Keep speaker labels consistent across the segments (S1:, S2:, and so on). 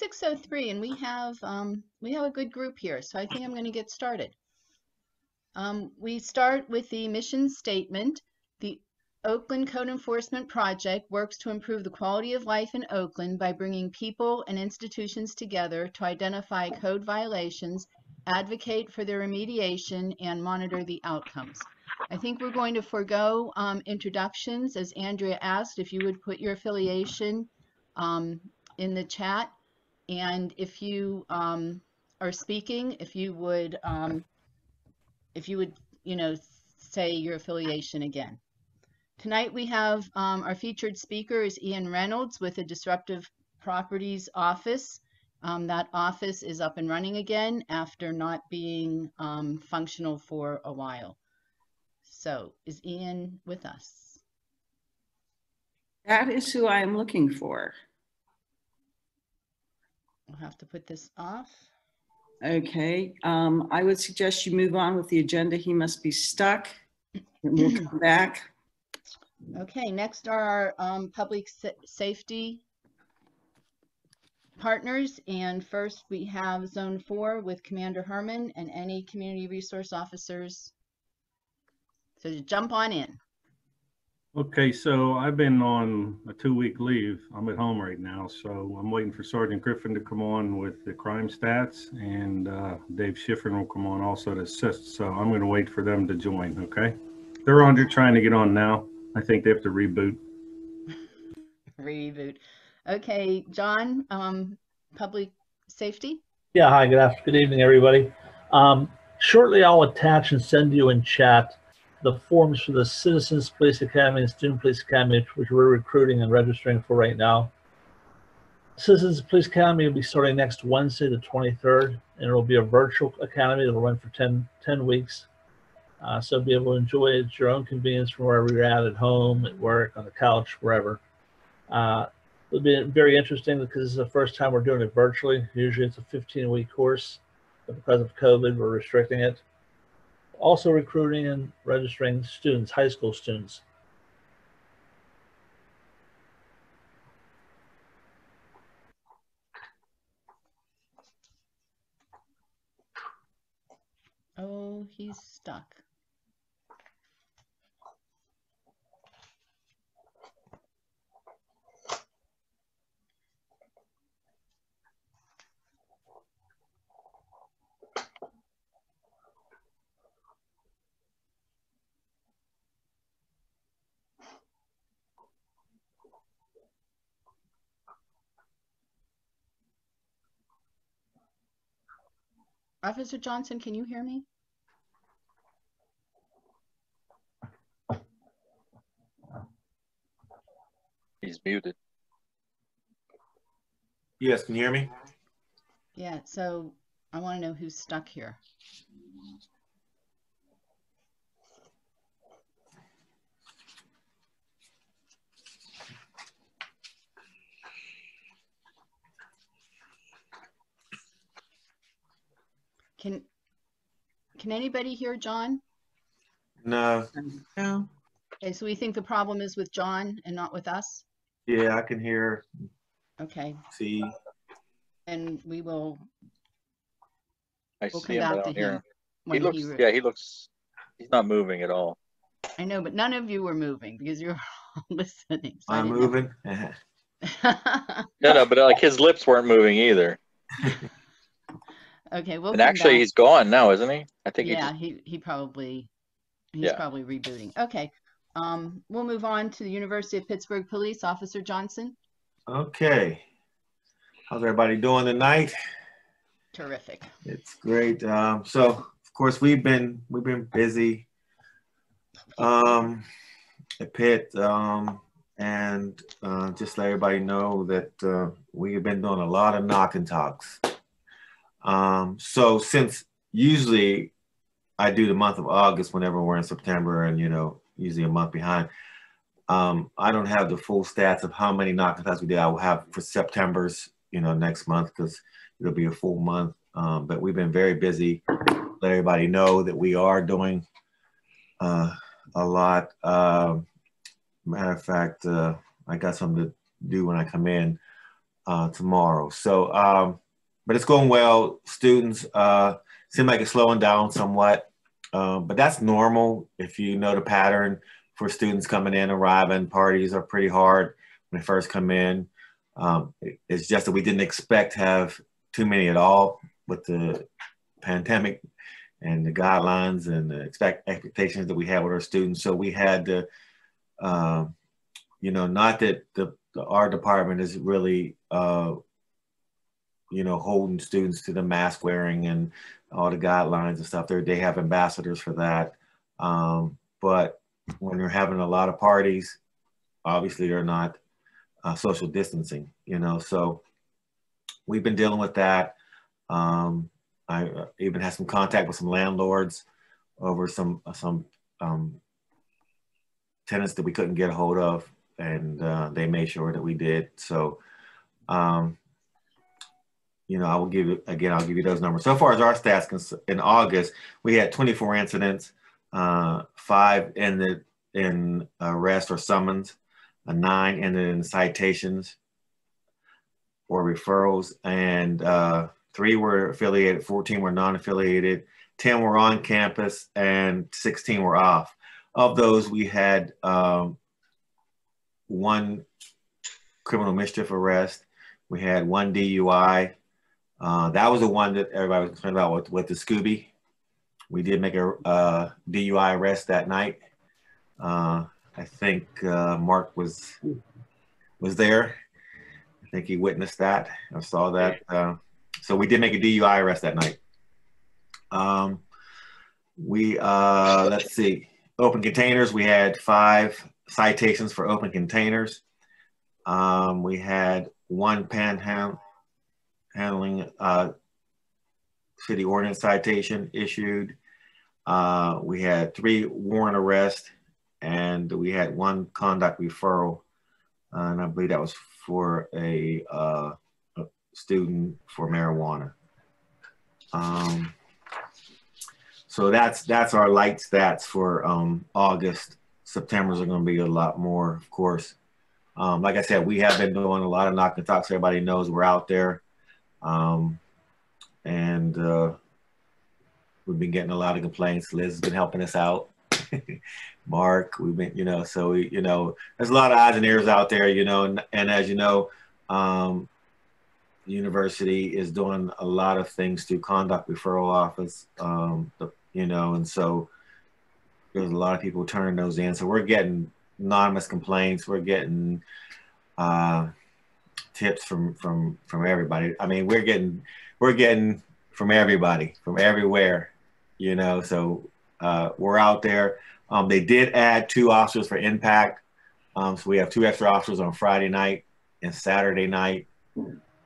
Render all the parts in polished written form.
S1: 6:03, and we have a good group here, so I think I'm going to get started. We start with the mission statement. The Oakland Code Enforcement Project works to improve the quality of life in Oakland by bringing people and institutions together to identify code violations, advocate for their remediation, and monitor the outcomes. I think we're going to forego introductions, as Andrea asked, if you would put your affiliation in the chat, and if you are speaking, if you would, say your affiliation again. Tonight we have our featured speaker is Ian Reynolds with the Disruptive Properties Office. That office is up and running again after not being functional for a while. So is Ian with us?
S2: That is who I am looking for.
S1: I'll have to put this off.
S2: Okay, I would suggest you move on with the agenda. He must be stuck, and we'll come back.
S1: Okay, next are our public safety partners, and first we have Zone 4 with Commander Herman and any community resource officers. So jump on in.
S3: Okay, so I've been on a 2-week leave. I'm at home right now, so I'm waiting for Sergeant Griffin to come on with the crime stats, and Dave Schifrin will come on also to assist. So I'm going to wait for them to join, okay? They're on, they're trying to get on now. I think they have to reboot.
S1: Reboot. Okay, John, public safety?
S4: Yeah, hi, good evening, everybody. Shortly, I'll attach and send you in chat the forms for the Citizens Police Academy and Student Police Academy, which we're recruiting and registering for right now. Citizens Police Academy will be starting next Wednesday, the 23rd, and it will be a virtual academy that will run for 10 weeks. So be able to enjoy it at your own convenience from wherever you're at home, at work, on the couch, wherever. It'll be very interesting because this is the first time we're doing it virtually. Usually it's a 15-week course, but because of COVID, we're restricting it. Also recruiting and registering students, high school students.
S1: Oh, he's stuck. Officer Johnson, can you hear me?
S5: He's muted.
S6: Yes, can you hear me?
S1: Yeah, so I want to know who's stuck here. Can anybody hear John?
S6: No.
S2: No.
S1: Okay, so we think the problem is with John and not with us?
S6: Yeah, I can hear.
S1: Okay.
S6: See.
S1: And we will
S5: I
S1: we'll
S5: see
S1: come
S5: him,
S1: back
S5: but I
S1: to
S5: don't hear
S1: him.
S5: him. He looks, he's not moving at all.
S1: I know, but none of you were moving because you're all listening. So
S6: I'm moving.
S5: No, but like his lips weren't moving either.
S1: Okay, we'll
S5: and
S1: come
S5: actually
S1: back.
S5: He's gone now, isn't he? I think
S1: yeah, he's probably rebooting. Okay. We'll move on to the University of Pittsburgh Police, Officer Johnson.
S6: Okay. How's everybody doing tonight?
S1: Terrific.
S6: It's great. So of course we've been busy at Pitt, and just let everybody know that we have been doing a lot of knock and talks. So since usually I do the month of August whenever we're in September, and usually a month behind, I don't have the full stats of how many knock and talks we did. I will have for September's next month, because it'll be a full month. But we've been very busy. Let everybody know that we are doing a lot. Matter of fact, I got something to do when I come in. tomorrow. So, but it's going well. Students seem like it's slowing down somewhat, but that's normal if you know the pattern for students coming in, arriving. Parties are pretty hard when they first come in. It's just that we didn't expect to have too many at all with the pandemic and the guidelines and the expectations that we had with our students. So we had to, you know, not that our department is really, you know, holding students to the mask wearing and all the guidelines and stuff. They have ambassadors for that. But when you're having a lot of parties, obviously they're not social distancing, you know, so we've been dealing with that. I even had some contact with some landlords over some tenants that we couldn't get a hold of, and they made sure that we did. So, you know, I'll give you those numbers. So far as our stats in August, we had 24 incidents, 5 ended in arrest or summons, 9 ended in citations or referrals, and 3 were affiliated, 14 were non-affiliated, 10 were on campus, and 16 were off. Of those, we had 1 criminal mischief arrest. We had 1 DUI. That was the one that everybody was concerned about with the Scooby. We did make a DUI arrest that night. I think Mark was there. I think he witnessed that. I saw that. So we did make a DUI arrest that night. Let's see, open containers. We had 5 citations for open containers. We had 1 panhandling city ordinance citation issued. We had 3 warrant arrests, and we had 1 conduct referral. And I believe that was for a student for marijuana. So that's our light stats for August. September's are going to be a lot more, of course. Like I said, we have been doing a lot of knock and talks. Everybody knows we're out there, and we've been getting a lot of complaints. Liz has been helping us out. Mark, we've been, you know, so we, you know, there's a lot of odds and ends out there, you know, and as you know, the university is doing a lot of things through conduct referral office, you know, and so there's a lot of people turning those in. So we're getting anonymous complaints. We're getting tips from everybody. I mean, we're getting from everybody, from everywhere, you know. So we're out there. They did add 2 officers for impact. So we have 2 extra officers on Friday night and Saturday night.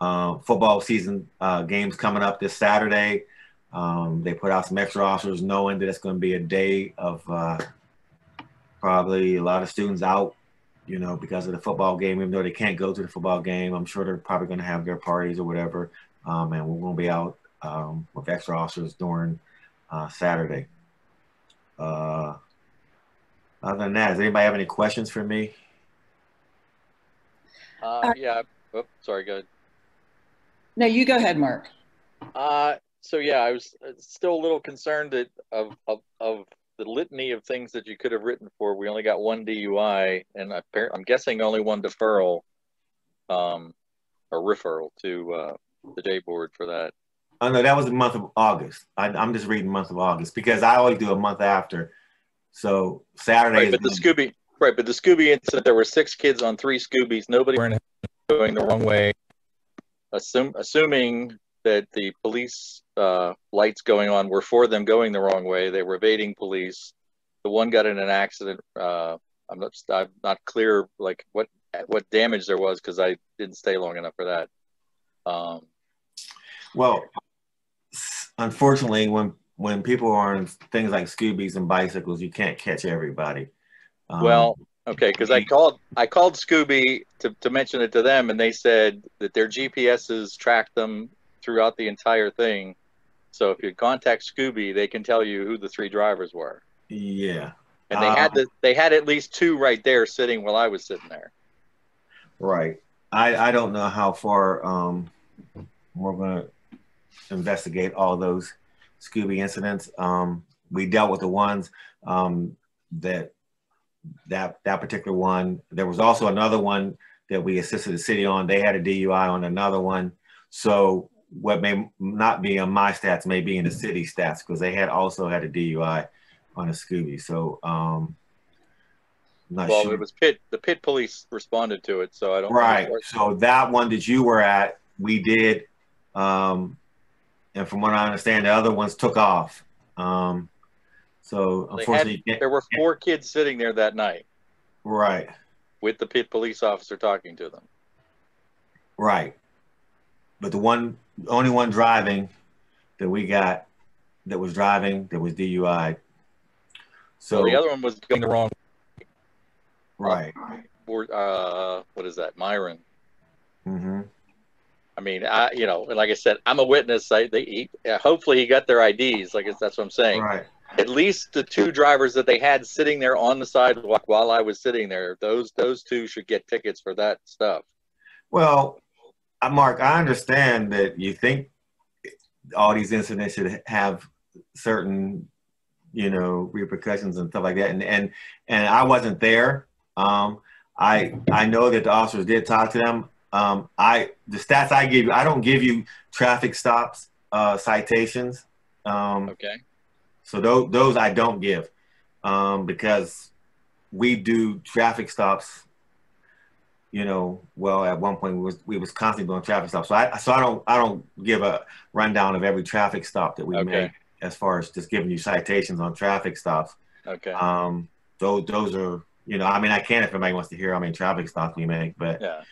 S6: Football season games coming up this Saturday. They put out some extra officers knowing that it's going to be a day of probably a lot of students out, you know, because of the football game. Even though they can't go to the football game, I'm sure they're probably going to have their parties or whatever. And we're going to be out with extra officers during Saturday. Other than that, does anybody have any questions for me?
S5: Yeah. Oh, sorry, go ahead.
S2: No, you go ahead, Mark.
S5: So yeah, I was still a little concerned that of the litany of things that you could have written for. We only got 1 DUI, and I'm guessing only 1 deferral, or referral to the J board for that.
S6: Oh no, that was the month of August. I'm just reading month of August because I always do a month after. So Saturday.
S5: Right, but the Scooby. Right, but the Scooby incident, there were 6 kids on 3 Scoobies. Nobody were going the wrong way. Assuming that the police lights going on were for them going the wrong way, they were evading police. The one got in an accident. I'm not clear like what damage there was because I didn't stay long enough for that.
S6: Well, unfortunately, when people are on things like Scoobies and bicycles, you can't catch everybody.
S5: Well, okay, because I called Scooby to mention it to them, and they said that their GPSs tracked them throughout the entire thing. So if you contact Scooby, they can tell you who the 3 drivers were.
S6: Yeah,
S5: and they had at least 2 right there sitting while I was sitting there.
S6: Right. I don't know how far we're going to investigate all those Scooby incidents. We dealt with the ones that particular one. There was also another one that we assisted the city on. They had a DUI on another one. So what may not be on my stats may be in the city stats, because they also had a DUI on a Scooby. So not
S5: Well,
S6: sure.
S5: it was the Pitt police responded to it, so I don't.
S6: Right. So that one that you were at, we did, and from what I understand, the other ones took off. So unfortunately,
S5: there were 4 kids sitting there that night.
S6: Right.
S5: With the Pitt police officer talking to them.
S6: Right. But the only one driving that we got that was DUI. So
S5: well, the other one was going the wrong.
S6: Right.
S5: What is that? Myron.
S6: Mm-hmm.
S5: I mean, you know, and like I said, I'm a witness. Hopefully he got their IDs. Like that's what I'm saying.
S6: Right.
S5: At least the 2 drivers that they had sitting there on the sidewalk while I was sitting there, those 2 should get tickets for that stuff.
S6: Well, Mark, I understand that you think all these incidents should have certain, you know, repercussions and stuff like that. And I wasn't there. I know that the officers did talk to them. The stats I give you, I don't give you traffic stops, citations.
S5: Okay.
S6: So those I don't give, because we do traffic stops. You know, well, at one point we was constantly doing traffic stops. So I don't give a rundown of every traffic stop that we make, as far as just giving you citations on traffic stops.
S5: Okay.
S6: Those are, you know, I mean, I can if anybody wants to hear how many traffic stops we make, but
S5: yeah.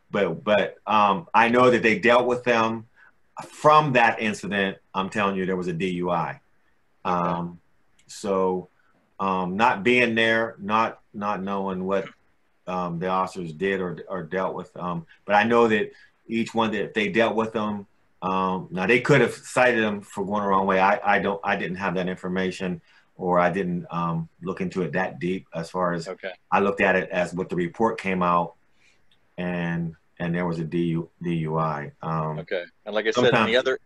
S6: But I know that they dealt with them from that incident. I'm telling you, there was a DUI.
S5: Okay.
S6: So not being there, not knowing what the officers did or dealt with, but I know that each one that they dealt with them. Now they could have cited them for going the wrong way. I didn't have that information, or I didn't look into it that deep. As far as I looked at it as what the report came out, and there was a DUI.
S5: Okay. And like I said in the other.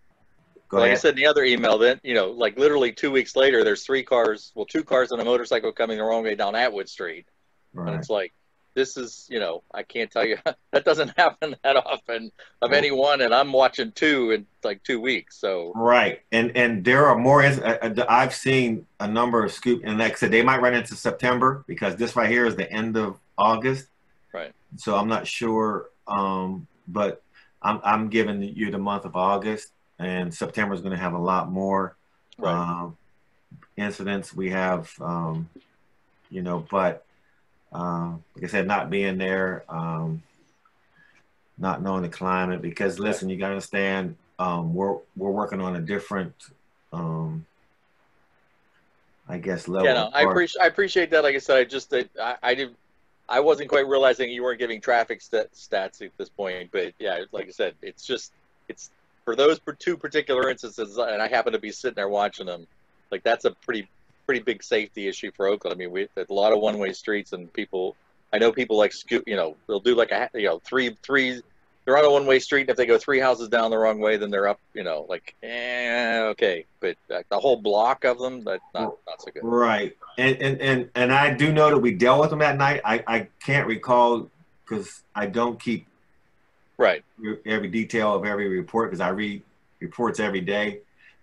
S5: Like I said in the other email, then, you know, like literally 2 weeks later, there's 2 cars and a motorcycle coming the wrong way down Atwood Street. Right. And it's like, this is, you know, I can't tell you, that doesn't happen that often of anyone. And I'm watching 2 in like 2 weeks. So. Right.
S6: And there are more, I've seen a number of scoop, and like I said, they might run into September, because this right here is the end of August.
S5: Right.
S6: So I'm not sure, but I'm giving you the month of August. And September is going to have a lot more incidents. We have, you know, but like I said, not being there, not knowing the climate. Because listen, you got to understand, we're working on a different, I guess, level.
S5: Yeah, no, I appreciate that. Like I said, I wasn't quite realizing you weren't giving traffic stats at this point. But yeah, like I said, it's for those 2 particular instances, and I happen to be sitting there watching them, like that's a pretty big safety issue for Oakland. I mean, we have a lot of one-way streets, and I know people like scoot, you know, they'll do like three, they're on a one-way street, and if they go 3 houses down the wrong way, then they're up, you know, like, okay. But the whole block of them, that's not so good.
S6: Right. And I do know that we dealt with them that night. I can't recall, because I don't keep every detail of every report, because I read reports every day.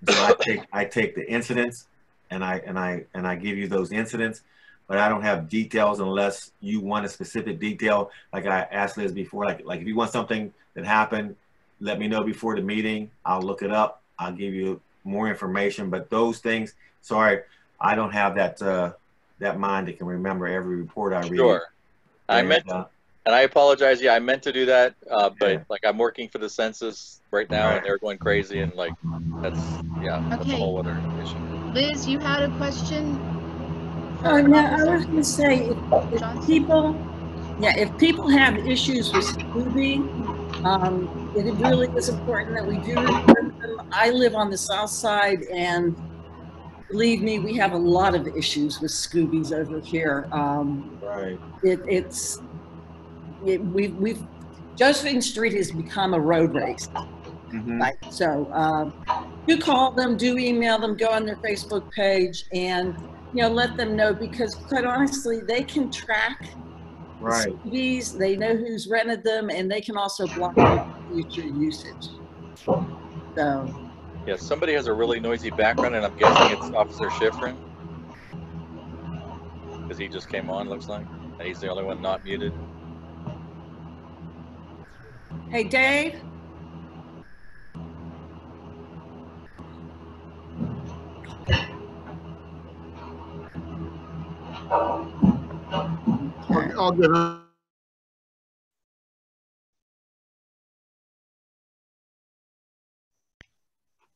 S6: So I take the incidents and I give you those incidents, but I don't have details unless you want a specific detail. Like I asked Liz before, like if you want something that happened, let me know before the meeting. I'll look it up. I'll give you more information. But those things, sorry, I don't have that mind that can remember every report I read.
S5: Sure. And I apologize. Yeah, I meant to do that, but like I'm working for the census right now, and they're going crazy, and like that's a whole other issue.
S1: Liz, you had a question?
S2: Oh no, I was going to say if people have issues with Scooby, it really is important that we do report them. I live on the south side, and believe me, we have a lot of issues with Scoobies over here. Josephine Street has become a road race.
S6: Mhm.
S2: Right. So do call them, do email them, go on their Facebook page, and let them know, because quite honestly, they can track
S6: Right.
S2: the CDs, they know who's rented them, and they can also block their future usage. So
S5: Yeah, somebody has a really noisy background, and I'm guessing it's Officer Schifrin, because he just came on, looks like, and he's the only one not muted.
S2: hey, Dave.
S7: I'll give him.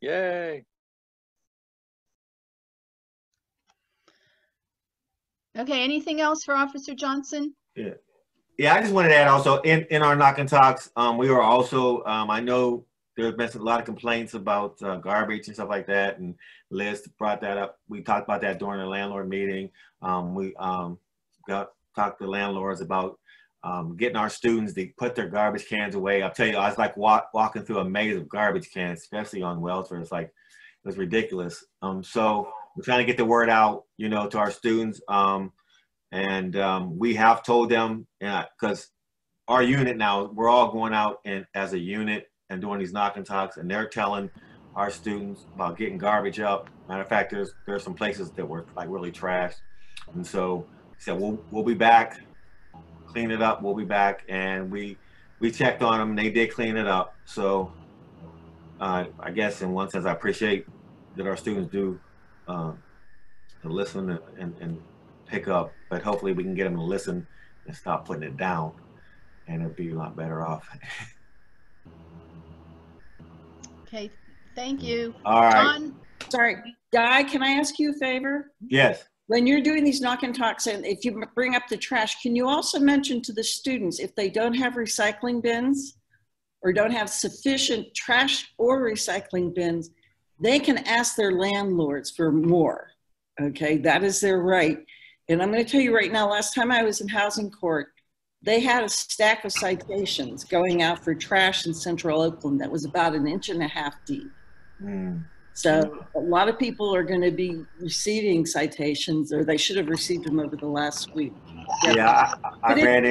S5: Yay!
S1: Okay, anything else for Officer Johnson?
S6: Yeah. Yeah, I just wanted to add also in our knock and talks, we are also, I know there's been a lot of complaints about garbage and stuff like that, and Liz brought that up. We talked about that during the landlord meeting. We talked to landlords about getting our students to put their garbage cans away. I'll tell you, I was like walking through a maze of garbage cans, especially on Welfare. It's like, it was ridiculous. So we're trying to get the word out, to our students. And we have told them, because our unit now, we're all going out and as a unit and doing these knock and talks, and they're telling our students about getting garbage up. Matter of fact, there's some places that were like really trashed, and so he said we'll be back, clean it up. We'll be back, and we checked on them. And they did clean it up. So I guess in one sense, I appreciate that our students do to listen and pick up, but hopefully we can get them to listen and stop putting it down, and it'll be a lot better off.
S1: Okay, thank you.
S6: All right.
S1: John?
S2: Sorry, Guy, can I ask you a favor?
S6: Yes.
S2: When you're doing these knock and talks, and if you bring up the trash, can you also mention to the students, if they don't have recycling bins or don't have sufficient trash or recycling bins, they can ask their landlords for more. Okay, that is their right. And I'm going to tell you right now, last time I was in housing court, they had a stack of citations going out for trash in Central Oakland that was about 1.5 inches deep.
S6: Mm.
S2: So a lot of people are going to be receiving citations, or they should have received them over the last week.
S6: Yeah, I ran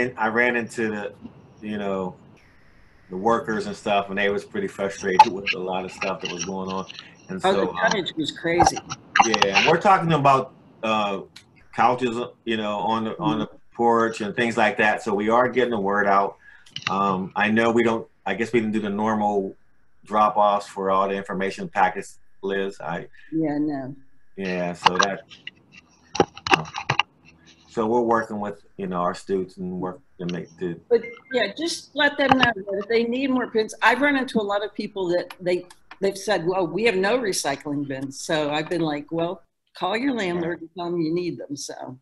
S6: into the, the workers and stuff, and they was pretty frustrated with a lot of stuff that was going on. And so
S2: the tonnage was crazy.
S6: Yeah, and we're talking about couches, on the porch and things like that. So we are getting the word out. I know I guess we didn't do the normal drop-offs for all the information packets, Liz.
S2: Yeah,
S6: so we're working with, our students and work to make the.
S2: But yeah, just let them know that if they need more bins. I've run into a lot of people that they've said, well, we have no recycling bins. So I've been like, well, call your landlord and tell them you need them. So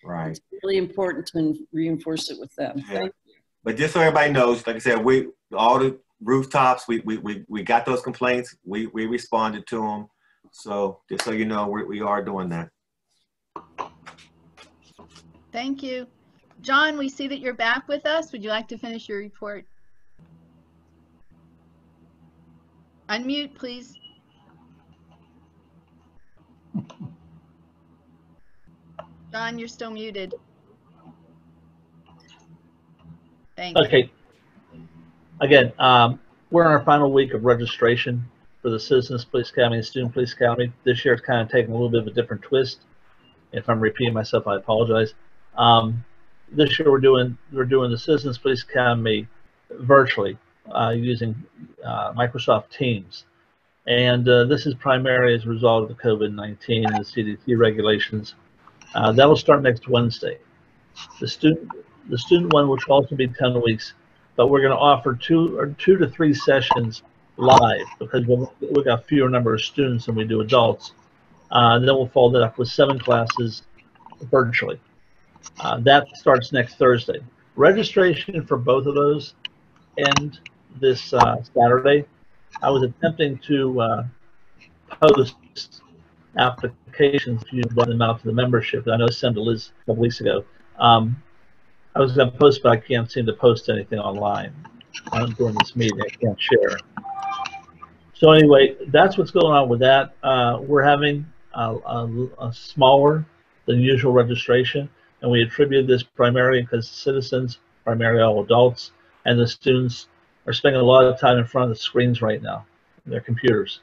S6: Right.
S2: It's really important to reinforce it with them.
S6: Yeah. But just so everybody knows, like I said, all the rooftops, we got those complaints. We responded to them. So just so you know, we are doing that.
S1: Thank you. John, we see that you're back with us. Would you like to finish your report? Unmute, please. John, you're still muted. Thank you.
S4: Okay. Again, we're in our final week of registration for the Citizens Police Academy and Student Police Academy. This year it's kind of taking a little bit of a different twist. If I'm repeating myself, I apologize. This year we're doing the Citizens Police Academy virtually using Microsoft Teams. And this is primarily as a result of the COVID-19 and the CDC regulations. That will start next Wednesday. The student one, which will also be 10 weeks, but we're going to offer two to three sessions live because we've got a fewer number of students than we do adults. And then we'll follow that up with 7 classes virtually. That starts next Thursday. Registration for both of those end this Saturday. I was attempting to post applications if you run them out to the membership. I know I sent to Liz a couple weeks ago. I was going to post, but I can't seem to post anything online. during this meeting. I can't share. So anyway, that's what's going on with that. We're having a smaller than usual registration, and we attribute this primarily because citizens, primarily all adults, and the students are spending a lot of time in front of the screens right now, their computers,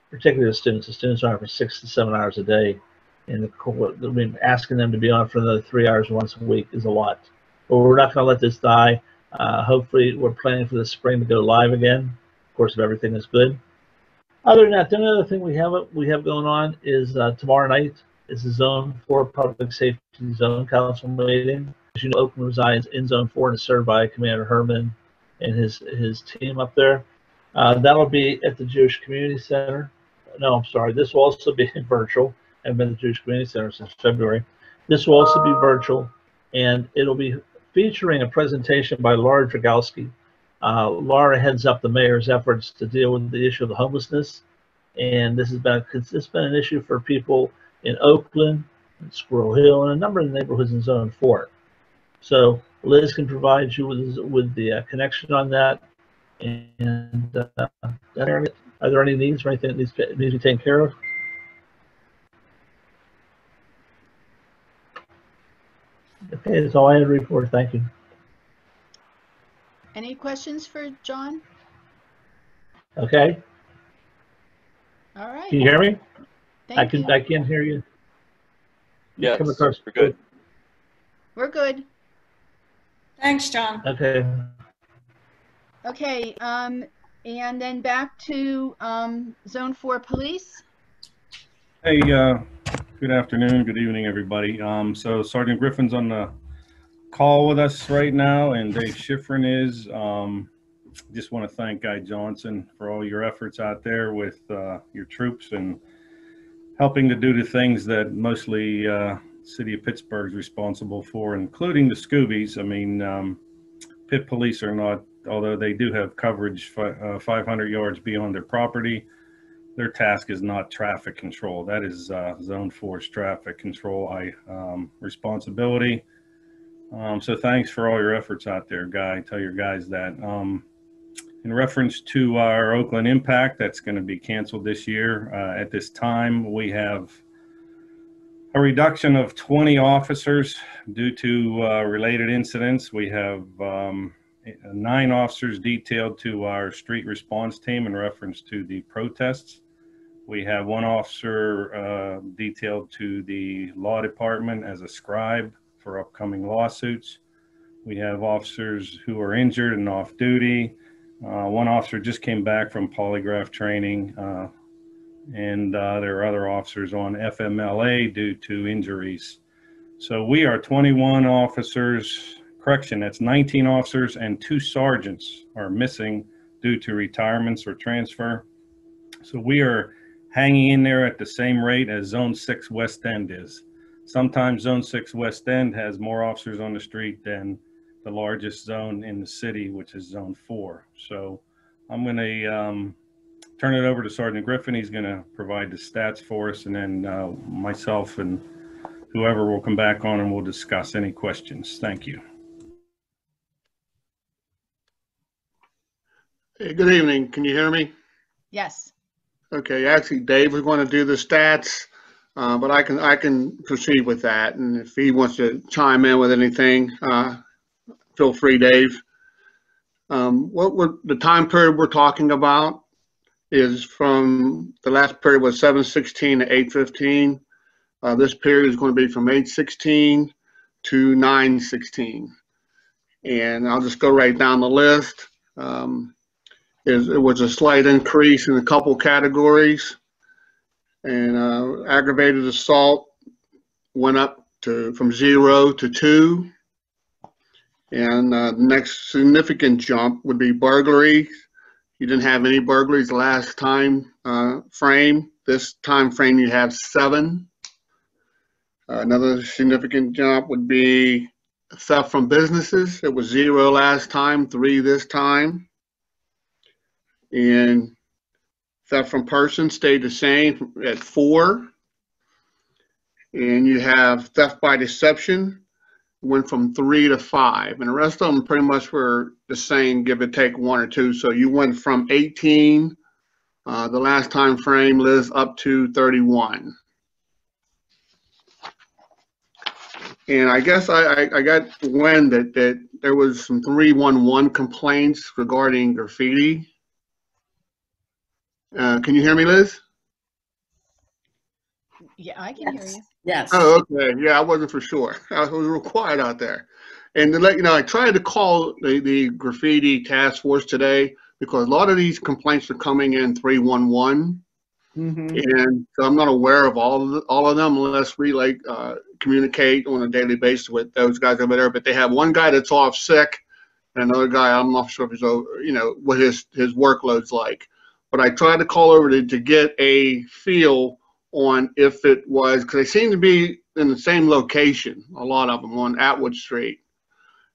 S4: particularly the students. The students are on for 6 to 7 hours a day, and asking them to be on for another 3 hours once a week is a lot. But we're not going to let this die. Hopefully, we're planning for the spring to go live again, of course, if everything is good. Other than that, the only other thing we have going on is tomorrow night is the Zone 4 Public Safety Zone Council meeting. As you know, Oakland resides in Zone 4 and is served by Commander Herman and his team up there. That'll be at the Jewish Community Center. No, I'm sorry. This will also be virtual. I've been at the Jewish Community Center since February. This will also be virtual, and it'll be featuring a presentation by Laura Dragowski. Laura heads up the mayor's efforts to deal with the issue of the homelessness, and this has been an issue for people in Oakland, and Squirrel Hill, and a number of neighborhoods in Zone 4. So Liz can provide you with the connection on that. And are there any needs or anything that needs to be taken care of? Okay, that's all I had to report. Thank you.
S1: Any questions for John?
S4: Okay.
S1: All right.
S4: Can you hear me? I can hear you.
S5: Yeah,
S4: Come across
S5: we're good.
S1: We're good.
S2: Thanks, John.
S4: Okay.
S1: Okay, and then back to Zone 4 Police.
S3: Hey, good afternoon, good evening, everybody. So Sergeant Griffin's on the call with us right now, and Dave Schifrin is. Just want to thank Guy Johnson for all your efforts out there with your troops and helping to do the things that mostly City of Pittsburgh is responsible for, including the Scoobies. I mean, Pitt Police are not, although they do have coverage 500 yards beyond their property, their task is not traffic control. That is Zone 4's traffic control responsibility. So thanks for all your efforts out there, Guy. Tell your guys that. In reference to our Oakland Impact, that's going to be canceled this year. At this time, we have a reduction of 20 officers due to related incidents. We have 9 officers detailed to our street response team in reference to the protests. We have 1 officer detailed to the law department as a scribe for upcoming lawsuits. We have officers who are injured and off duty. 1 officer just came back from polygraph training, and there are other officers on FMLA due to injuries. So we are 21 officers. Correction, that's 19 officers and 2 sergeants are missing due to retirements or transfer. So we are hanging in there at the same rate as Zone 6 West End is. Sometimes Zone 6 West End has more officers on the street than the largest zone in the city, which is Zone 4. So I'm going to turn it over to Sergeant Griffin. He's going to provide the stats for us, and then myself and whoever will come back on and we'll discuss any questions. Thank you.
S7: Hey, good evening. Can you hear me?
S1: Yes.
S7: Okay, actually, Dave was going to do the stats, but I can proceed with that. And if he wants to chime in with anything, feel free, Dave. The time period we're talking about is from the last period was 7/16 to 8/15. This period is going to be from 8/16 to 9/16, and I'll just go right down the list. It was a slight increase in a couple categories, and aggravated assault went up from 0 to 2, and the next significant jump would be burglary. You didn't have any burglaries last time frame. This time frame you have 7. Another significant jump would be theft from businesses. It was 0 last time, 3 this time. And theft from persons stayed the same at 4. And you have theft by deception. went from 3 to 5, and the rest of them pretty much were the same, give or take 1 or 2. So you went from 18, the last time frame, Liz, up to 31. And I guess I got wind that there was some 311 complaints regarding graffiti. Can you hear me, Liz?
S1: Yeah, I can hear you.
S2: Yes.
S7: Oh, okay. Yeah, I wasn't for sure. I was real quiet out there. And to let you know, I tried to call the graffiti task force today because a lot of these complaints are coming in 311. And so I'm not aware of all of them unless we communicate on a daily basis with those guys over there. But they have one guy that's off sick, and another guy I'm not sure if he's what his workload's like. But I tried to call over to get a feel on if it was, because they seem to be in the same location, a lot of them on Atwood Street.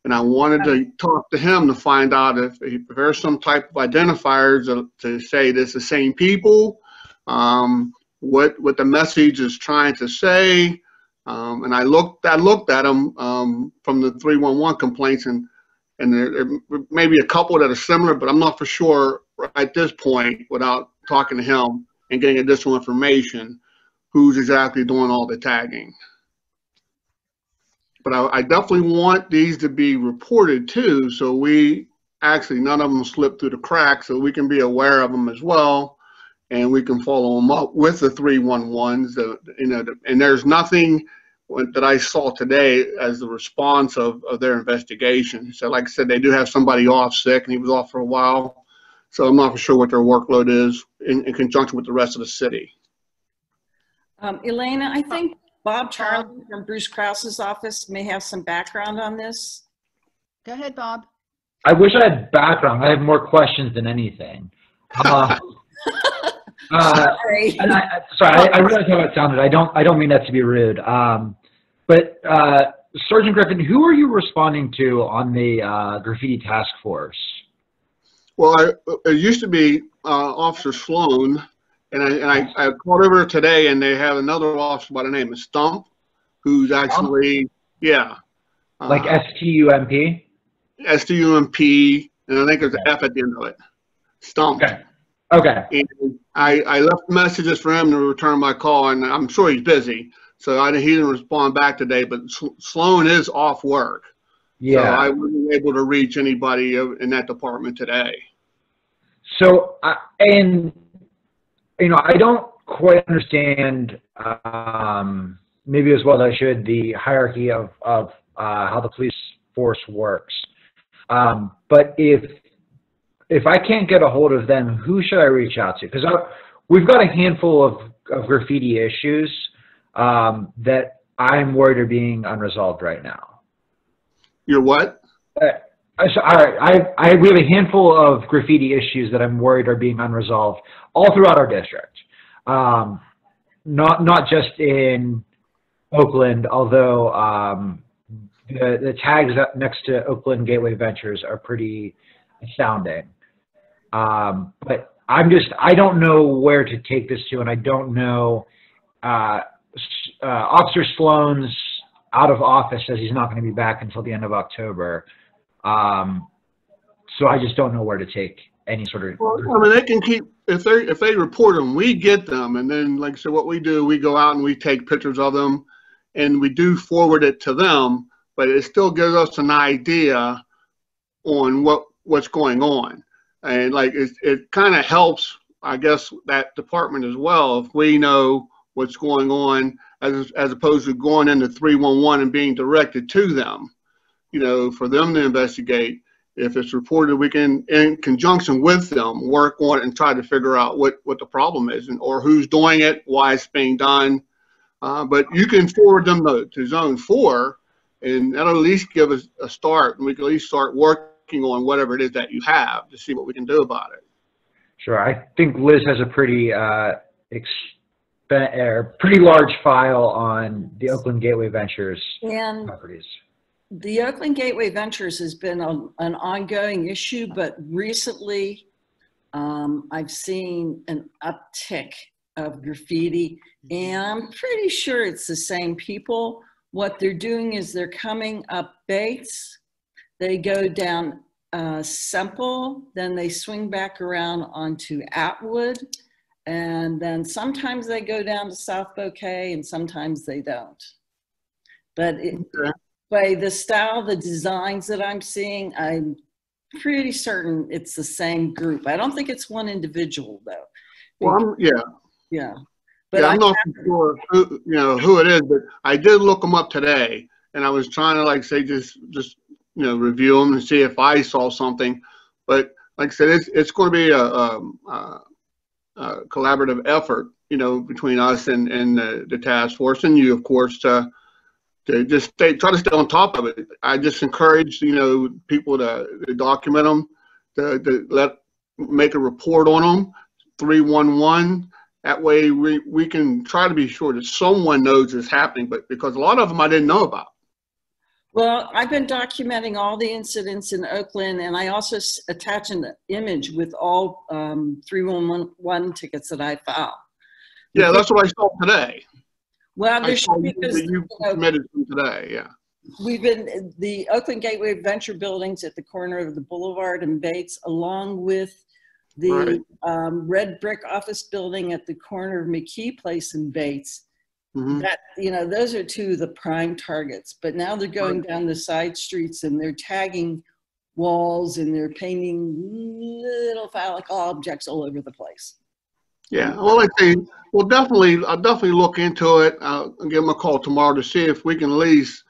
S7: And I wanted to talk to him to find out if there's some type of identifiers to say this is the same people. What the message is trying to say, and I looked at them from the 311 complaints, and there may be a couple that are similar, but I'm not for sure at this point without talking to him and getting additional information who's exactly doing all the tagging. But I definitely want these to be reported too, so we actually none of them slip through the cracks, so we can be aware of them as well. And we can follow them up with the 311s, and there's nothing that I saw today as the response of their investigation. So like I said, they do have somebody off sick, and he was off for a while. So I'm not for sure what their workload is in conjunction with the rest of the city.
S2: Elena, I think Bob Charlie from Bruce Krause's office may have some background on this.
S1: Go ahead, Bob.
S8: I wish I had background. I have more questions than anything.
S2: Sorry.
S8: And I realize how it sounded. I don't mean that to be rude. But Sergeant Griffin, who are you responding to on the graffiti task force?
S7: Well, it used to be Officer Sloan, and I called over today, and they have another officer by the name of Stump, who's actually
S8: like STUMP.
S7: STUMP, and I think there's an F at the end of it. Stump.
S8: Okay.
S7: And I left messages for him to return my call, and I'm sure he's busy, so he didn't respond back today. But Sloan is off work, so I wasn't able to reach anybody in that department today.
S8: So, and I don't quite understand, maybe as well as I should, the hierarchy of how the police force works. But if I can't get a hold of them, who should I reach out to? Because we've got a handful of graffiti issues that I'm worried are being unresolved right now.
S7: You're what?
S8: We have a handful of graffiti issues that I'm worried are being unresolved all throughout our district. Not just in Oakland, although the tags up next to Oakland Gateway Ventures are pretty astounding. But I don't know where to take this to, and I don't know. Officer Sloan's out of office, says he's not going to be back until the end of October. So I just don't know where to take any sort of.
S7: Well, I mean, they can keep if they report them, we get them, and then like I said, what we do, we go out and we take pictures of them, and we do forward it to them. But it still gives us an idea on what's going on. And like it kind of helps, I guess, that department as well if we know what's going on as opposed to going into 311 and being directed to them, for them to investigate. If it's reported, we can, in conjunction with them, work on it and try to figure out what the problem is or who's doing it, why it's being done. But you can forward them to Zone 4, and that'll at least give us a start, and we can at least start working on whatever it is that you have to see what we can do about it.
S8: Sure. I think Liz has a pretty pretty large file on the Oakland Gateway Ventures properties.
S2: The Oakland Gateway Ventures has been an ongoing issue, but recently I've seen an uptick of graffiti, and I'm pretty sure it's the same people What they're doing is they're coming up Bates, they go down Semple, then they swing back around onto Atwood, and then sometimes they go down to South Bouquet and sometimes they don't. But by the style, the designs that I'm seeing, I'm pretty certain it's the same group. I don't think it's one individual though.
S7: Well,
S2: Yeah. But
S7: I'm not sure who, who it is, but I did look them up today, and I was trying to, like, say, just review them and see if I saw something. But like I said, it's going to be a collaborative effort, between us and the task force, and you, of course, to just try to stay on top of it. I just encourage, people to document them, to make a report on them, 311. That way we can try to be sure that someone knows it's happening, but because a lot of them I didn't know about.
S2: Well, I've been documenting all the incidents in Oakland, and I also attach an image with all 311 tickets that I filed.
S7: Yeah, that's what I saw today.
S2: Well, there's
S7: because you submitted them today, yeah.
S2: We've been, the Oakland Gateway Venture buildings at the corner of the Boulevard and Bates, along with the red brick office building at the corner of McKee Place and Bates. That, those are two of the prime targets. But now they're going down the side streets and they're tagging walls and they're painting little phallic objects all over the place.
S7: Yeah, well, I'll definitely look into it. I'll give him a call tomorrow to see if we can at least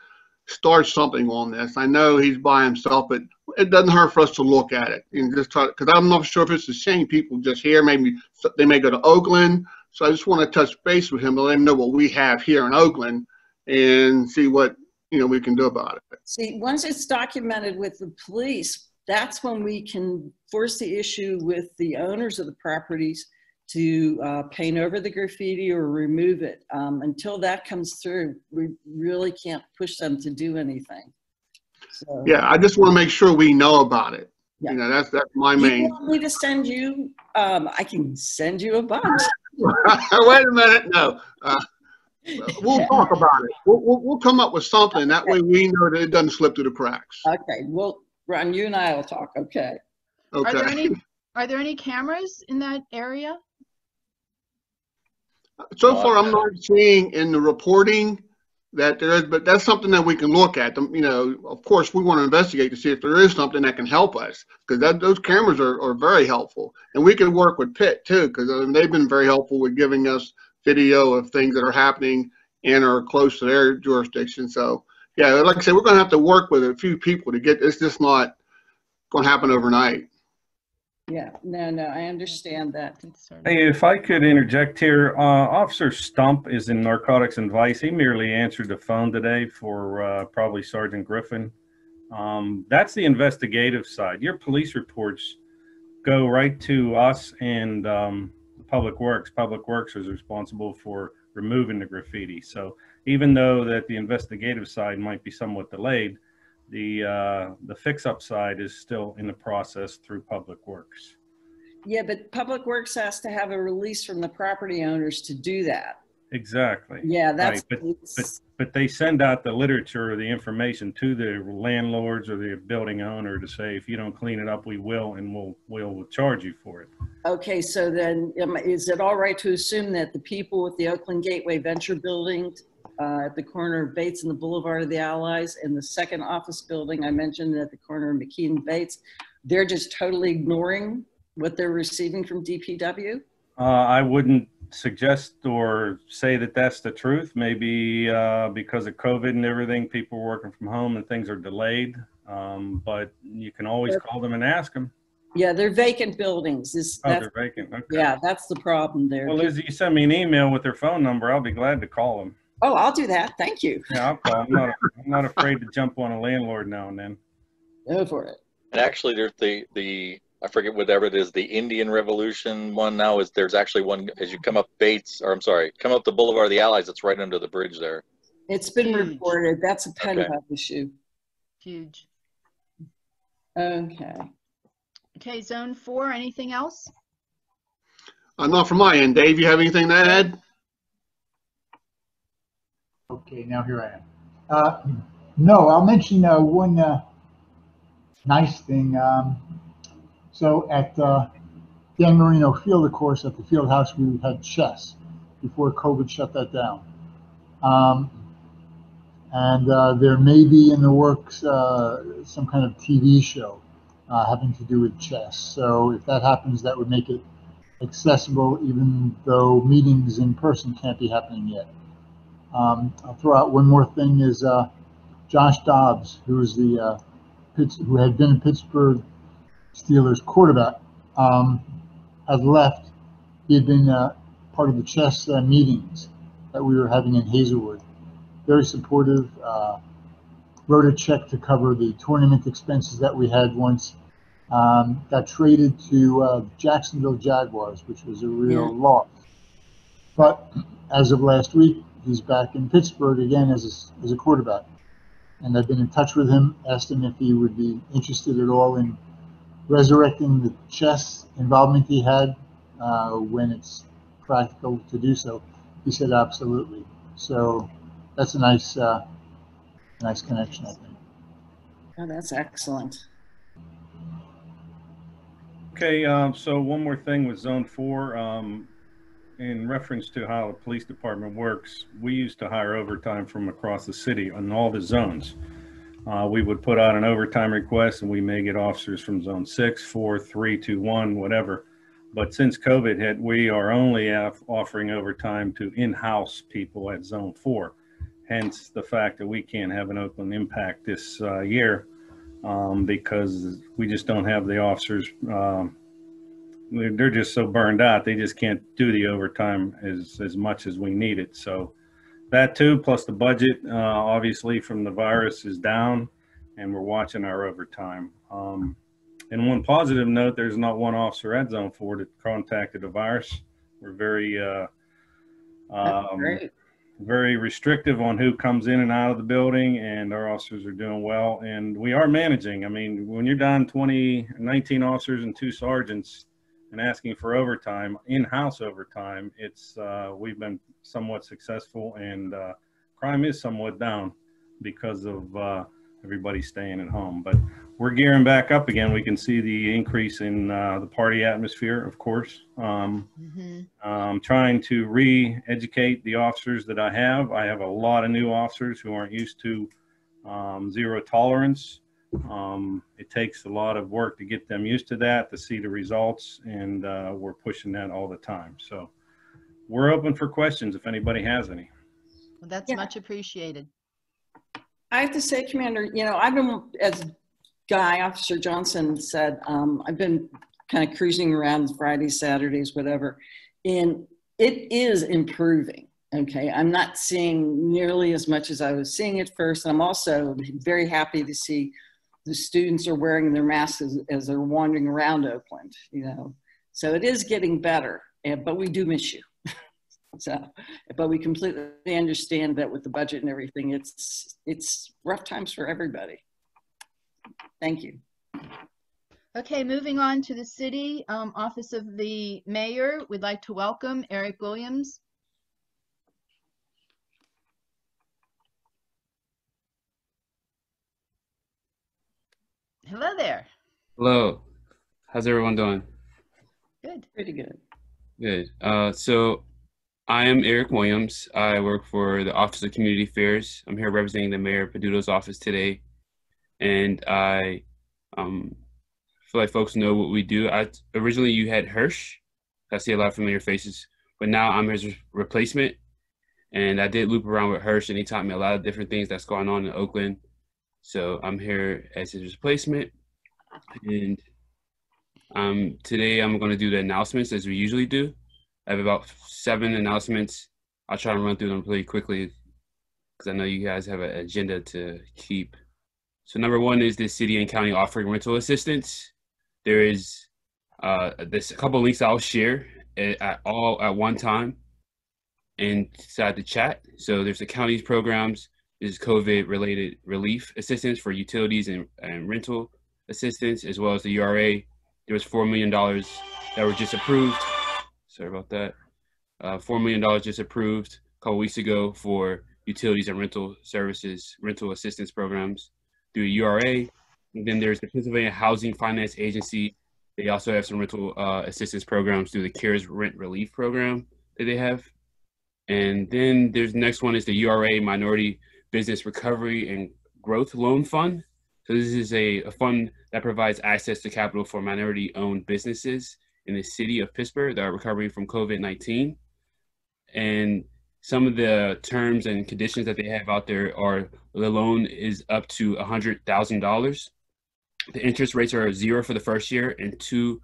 S7: start something on this. I know he's by himself, but it doesn't hurt for us to look at it and just try, because I'm not sure if it's the same people just here. Maybe they may go to Oakland. So I just want to touch base with him to let him know what we have here in Oakland and see what we can do about it.
S2: See, once it's documented with the police, that's when we can force the issue with the owners of the properties to paint over the graffiti or remove it. Until that comes through, we really can't push them to do anything. So,
S7: yeah, I just want to make sure we know about it.
S2: Yeah.
S7: That's my main.
S2: You want me to send you? I can send you a bunch.
S7: Wait a minute, no. We'll talk about it. We'll come up with something. That way we know that it doesn't slip through the cracks.
S2: Okay, well, Ron, you and I will talk. Okay.
S7: Okay.
S1: Are there any cameras in that area?
S7: So far, I'm not seeing in the reporting that there is, but that's something that we can look at. Of course, we want to investigate to see if there is something that can help us, because those cameras are very helpful. And we can work with Pitt, too, because they've been very helpful with giving us video of things that are happening and are close to their jurisdiction. So, yeah, like I said, we're going to have to work with a few people to get this. Just not going to happen overnight.
S2: Yeah, no, I understand that.
S3: Hey, if I could interject here, Officer Stump is in Narcotics and Vice. He merely answered the phone today for probably Sergeant Griffin. That's the investigative side. Your police reports go right to us and Public Works. Public Works is responsible for removing the graffiti. So even though that the investigative side might be somewhat delayed, the fix-up side is still in the process through Public Works.
S2: Yeah, but Public Works has to have a release from the property owners to do that.
S3: Exactly.
S2: Yeah, that's
S3: right. But they send out the literature or the information to the landlords or the building owner to say, if you don't clean it up, we will, and we'll charge you for it.
S2: Okay, so then is it all right to assume that the people with the Oakland Gateway Venture building at the corner of Bates and the Boulevard of the Allies, and the second office building I mentioned at the corner of McKee and Bates, they're just totally ignoring what they're receiving from DPW?
S3: I wouldn't suggest or say that that's the truth. Maybe because of COVID and everything, people are working from home and things are delayed. But you can always call them and ask them.
S2: Yeah, they're vacant buildings.
S3: They're vacant. Okay.
S2: Yeah, that's the problem there.
S3: Well, Liz, you send me an email with their phone number, I'll be glad to call them.
S2: Oh, I'll do that. Thank you.
S3: Yeah, I'll call them. I'm not afraid to jump on a landlord now and then.
S2: Go for it.
S5: And actually, there's the I forget whatever it is, the Indian Revolution one now there's actually one as you come up come up the Boulevard of the Allies. It's right under the bridge there.
S2: It's been reported. That's a PennDOT issue.
S1: Huge.
S2: Okay.
S1: Okay, Zone 4, anything else?
S7: Not from my end. Dave, you have anything to add?
S9: Okay, now here I am. No, I'll mention one nice thing. So at Dan Marino Field, of course, at the field house, we had chess before COVID shut that down. Um, and there may be in the works some kind of TV show having to do with chess. So if that happens, that would make it accessible, even though meetings in person can't be happening yet. I'll throw out one more thing is Josh Dobbs, who had been a Pittsburgh Steelers quarterback, had left. He had been part of the chess meetings that we were having in Hazelwood. Very supportive. Wrote a check to cover the tournament expenses that we had once. Got traded to Jacksonville Jaguars, which was a real loss. But as of last week, he's back in Pittsburgh again as a quarterback. And I've been in touch with him, asked him if he would be interested at all in resurrecting the chess involvement he had when it's practical to do so. He said absolutely. So that's a nice connection, I think.
S2: Oh, that's excellent.
S3: Okay, so one more thing with Zone 4. In reference to how the police department works, we used to hire overtime from across the city on all the zones. We would put out an overtime request and we may get officers from Zone 6, 4, 3, 2, 1, whatever. But since COVID hit, we are only offering overtime to in-house people at Zone 4. Hence the fact that we can't have an Oakland impact this year because we just don't have the officers. They're just so burned out, they just can't do the overtime as much as we need it. So that too, plus the budget, obviously from the virus is down and we're watching our overtime. And one positive note, there's not one officer at Zone 4 that contacted the virus. We're very restrictive on who comes in and out of the building, and our officers are doing well. And we are managing. I mean, when you're down 19 officers and 2 sergeants and asking for overtime, in-house overtime, we've been somewhat successful, and crime is somewhat down because of everybody staying at home. But we're gearing back up again. We can see the increase in the party atmosphere, of course. I'm trying to re-educate the officers that I have. I have a lot of new officers who aren't used to zero tolerance. It takes a lot of work to get them used to that, to see the results, and we're pushing that all the time. So we're open for questions if anybody has any.
S1: Well, that's much appreciated.
S2: I have to say, Commander, I've been, as Officer Johnson said, I've been kind of cruising around Fridays, Saturdays, whatever, and it is improving. Okay, I'm not seeing nearly as much as I was seeing at first. I'm also very happy to see the students are wearing their masks as they're wandering around Oakland, So it is getting better, but we do miss you. But we completely understand that with the budget and everything, it's rough times for everybody. Thank you.
S1: Okay, moving on to the city office of the mayor. We'd like to welcome Eric Williams. Hello there.
S10: Hello. How's everyone doing?
S1: Good.
S2: Pretty good.
S10: Good. So I am Eric Williams. I work for the Office of Community Affairs. I'm here representing the Mayor Peduto's office today. And I feel like folks know what we do. Originally you had Hirsch. I see a lot of familiar faces, but now I'm his replacement. And I did loop around with Hirsch, and he taught me a lot of different things that's going on in Oakland. So I'm here as his replacement. And today I'm going to do the announcements as we usually do. I have about 7 announcements. I'll try to run through them pretty quickly because I know you guys have an agenda to keep. So number 1 is the city and county offering rental assistance. There is there's a couple of links I'll share at one time inside the chat. So there's the county's programs. There's COVID-related relief assistance for utilities and rental assistance, as well as the URA. There was $4 million that were just approved. Sorry about that. $4 million just approved a couple weeks ago for utilities and rental services, rental assistance programs through URA. And then there's the Pennsylvania Housing Finance Agency. They also have some rental assistance programs through the CARES Rent Relief Program that they have. And then there's the next one is the URA Minority Business Recovery and Growth Loan Fund. So this is a fund that provides access to capital for minority-owned businesses in the city of Pittsburgh that are recovering from COVID-19. And some of the terms and conditions that they have out there are the loan is up to $100,000. The interest rates are 0 for the first year and 2%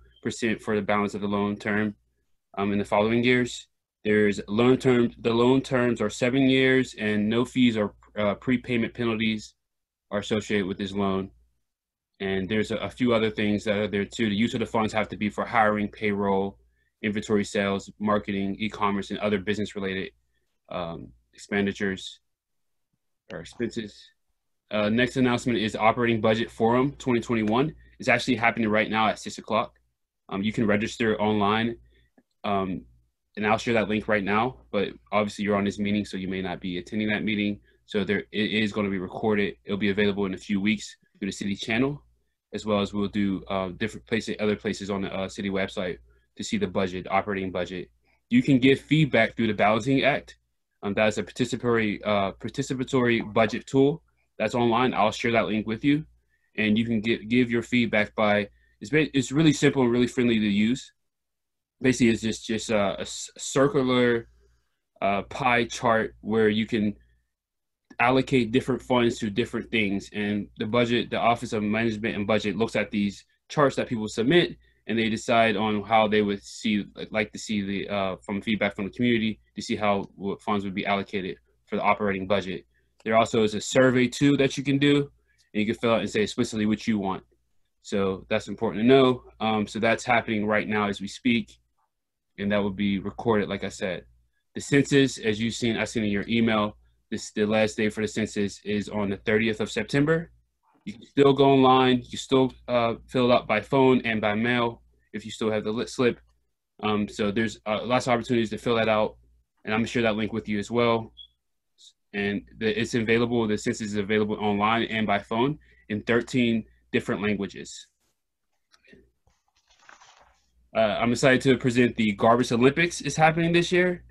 S10: for the balance of the loan term in the following years. There's loan terms. The loan terms are 7 years, and no fees or prepayment penalties are associated with this loan. And there's a few other things that are there too. The use of the funds have to be for hiring, payroll, inventory sales, marketing, e-commerce, and other business-related expenditures or expenses. Next announcement is Operating Budget Forum 2021. It's actually happening right now at 6 o'clock. You can register online, and I'll share that link right now, but obviously you're on this meeting, so you may not be attending that meeting. So it is going to be recorded. It'll be available in a few weeks through the city channel, as well as we'll do different places, other places on the city website to see the budget, operating budget. You can give feedback through the Balancing Act. That is a participatory budget tool that's online. I'll share that link with you, and you can give your feedback by, it's really simple and really friendly to use. Basically, it's just a circular pie chart where you can allocate different funds to different things. And the budget, the Office of Management and Budget looks at these charts that people submit, and they decide on how they would like to see the from feedback from the community to see what funds would be allocated for the operating budget. There also is a survey too that you can do, and you can fill out and say explicitly what you want. So that's important to know. So that's happening right now as we speak, and that will be recorded, like I said. The census, as I've seen in your email, the last day for the census is on the 30th of September. You can still go online. You can still fill it out by phone and by mail if you still have the slip. So there's lots of opportunities to fill that out, and I'm gonna share that link with you as well. And it's available. The census is available online and by phone in 13 different languages. I'm excited to present the Garbage Olympics is happening this year.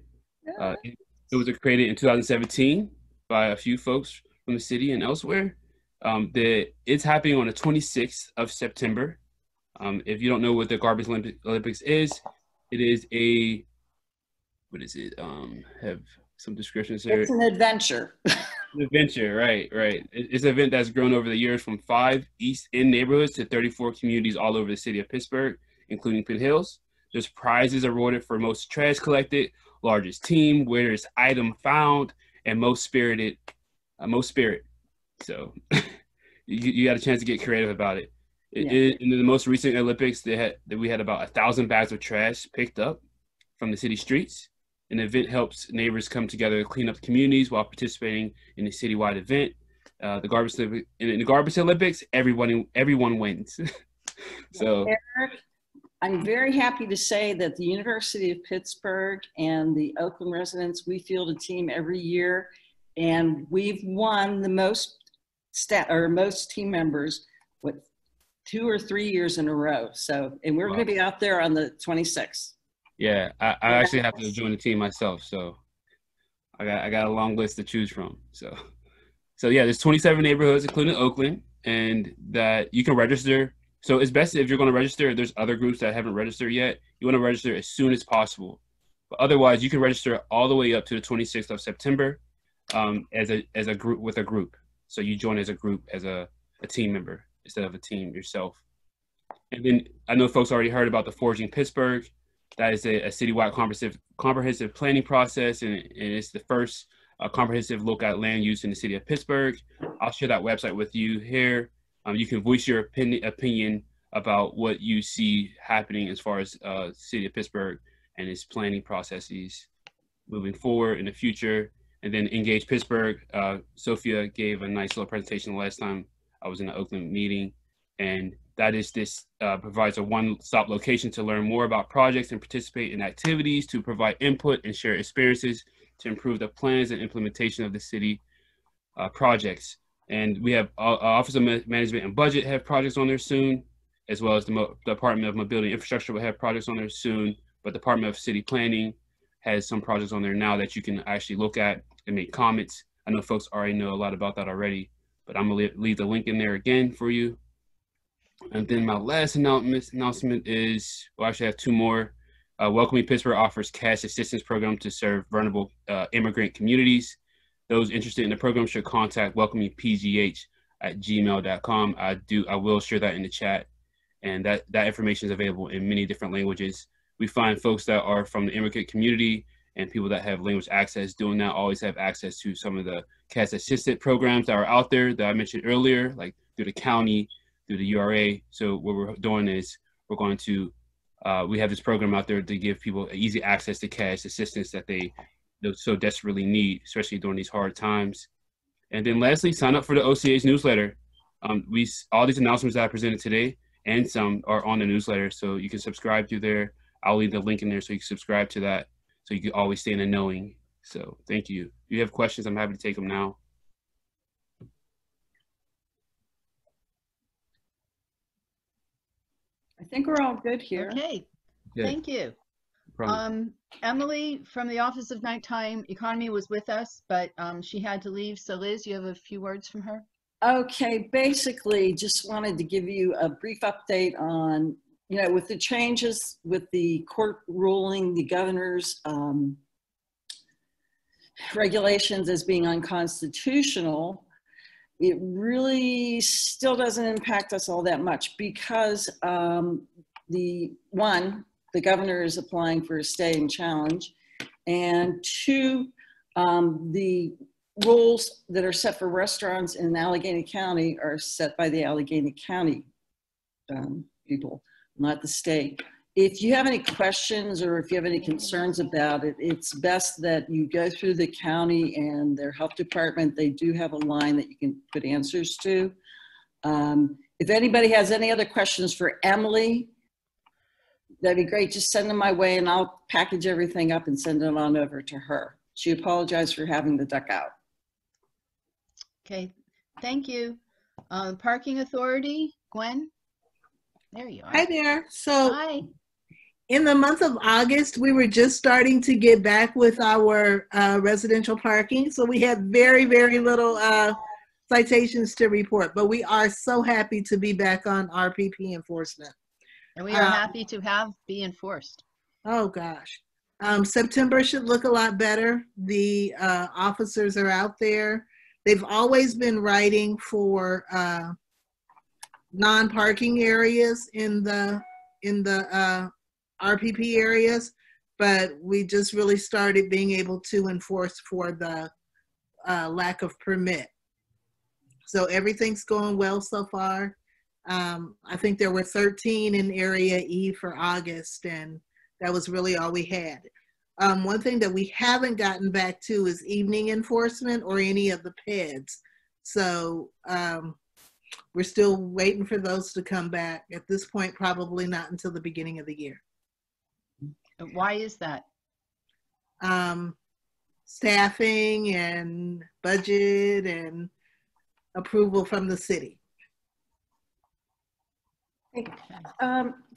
S10: It was created in 2017 by a few folks from the city and elsewhere. It's happening on the 26th of September. If you don't know what the Garbage Olympics is, it is what is it? Have some descriptions here.
S2: It's an adventure.
S10: An adventure, right. It's an event that's grown over the years from 5 East End neighborhoods to 34 communities all over the city of Pittsburgh, including Penn Hills. There's prizes awarded for most trash collected, largest team, weirdest item found, and most spirit. So you got a chance to get creative about it. In the most recent Olympics, we had about 1,000 bags of trash picked up from the city streets. An event helps neighbors come together to clean up communities while participating in the citywide event. In the Garbage Olympics, everyone wins. So.
S2: Eric, I'm very happy to say that the University of Pittsburgh and the Oakland residents, we field a team every year, and we've won the most team members with 2 or 3 years in a row. So, and we're going to be out there on the 26th.
S10: Yeah, I actually have to join the team myself, so I got a long list to choose from. So yeah, there's 27 neighborhoods, including Oakland, and that you can register. So it's best if you're going to register. There's other groups that haven't registered yet. You want to register as soon as possible. But otherwise, you can register all the way up to the 26th of September as a group with a group. So you join as a group as a team member instead of a team yourself. And then I know folks already heard about the Forging Pittsburgh. That is a citywide comprehensive planning process, and it's the first comprehensive look at land use in the city of Pittsburgh. I'll share that website with you here. You can voice your opinion about what you see happening as far as city of Pittsburgh and its planning processes moving forward in the future. And then Engage Pittsburgh. Sophia gave a nice little presentation last time I was in the Oakland meeting, and that is provides a one-stop location to learn more about projects and participate in activities, to provide input and share experiences to improve the plans and implementation of the city projects. And we have Office of Management and Budget have projects on there soon, as well as the Department of Mobility and Infrastructure will have projects on there soon. But the Department of City Planning has some projects on there now that you can actually look at and make comments. I know folks already know a lot about that already, but I'm gonna leave the link in there again for you. And then my last announcement is, well, actually I have two more. Welcoming Pittsburgh offers cash assistance program to serve vulnerable immigrant communities. Those interested in the program should contact welcomingpgh@gmail.com. I will share that in the chat, and that information is available in many different languages. We find folks that are from the immigrant community and people that have language access doing that always have access to some of the cash assistance programs that are out there that I mentioned earlier, like through the county, through the URA. So what we're doing is we're going to, we have this program out there to give people easy access to cash assistance that they so desperately need, especially during these hard times. And then lastly, sign up for the OCA's newsletter. All these announcements that I presented today and some are on the newsletter, so you can subscribe through there. I'll leave the link in there so you can subscribe to that, so you can always stay in the knowing. So thank you. If you have questions, I'm happy to take them now.
S2: I think we're all good here.
S1: Okay,
S10: Yeah.
S1: thank you.
S10: Problem.
S1: Emily from the Office of Nighttime Economy was with us, but she had to leave. So Liz, you have a few words from her?
S2: Okay, basically just wanted to give you a brief update on, with the changes with the court ruling, the governor's regulations as being unconstitutional, it really still doesn't impact us all that much because the governor is applying for a stay and challenge, and two, the rules that are set for restaurants in Allegheny County are set by the Allegheny County people, not the state. If you have any questions or if you have any concerns about it, it's best that you go through the county and their health department. They do have a line that you can put answers to. If anybody has any other questions for Emily, that'd be great. Just send them my way and I'll package everything up and send it on over to her. She apologized for having to duck out.
S1: Okay, thank you. Parking Authority, Gwen? There you are.
S11: Hi there. So
S1: Hi.
S11: in the month of August, we were just starting to get back with our residential parking. So we had very, very little citations to report, but we are so happy to be back on RPP enforcement.
S1: And we are happy to be enforced.
S11: Oh gosh. September should look a lot better. The officers are out there. They've always been writing for non-parking areas in the RPP areas, but we just really started being able to enforce for the lack of permit. So everything's going well so far. I think there were 13 in Area E for August, and that was really all we had. One thing that we haven't gotten back to is evening enforcement or any of the PEDs. So we're still waiting for those to come back. At this point, probably not until the beginning of the year.
S1: Why is that?
S11: Staffing and budget and approval from the city.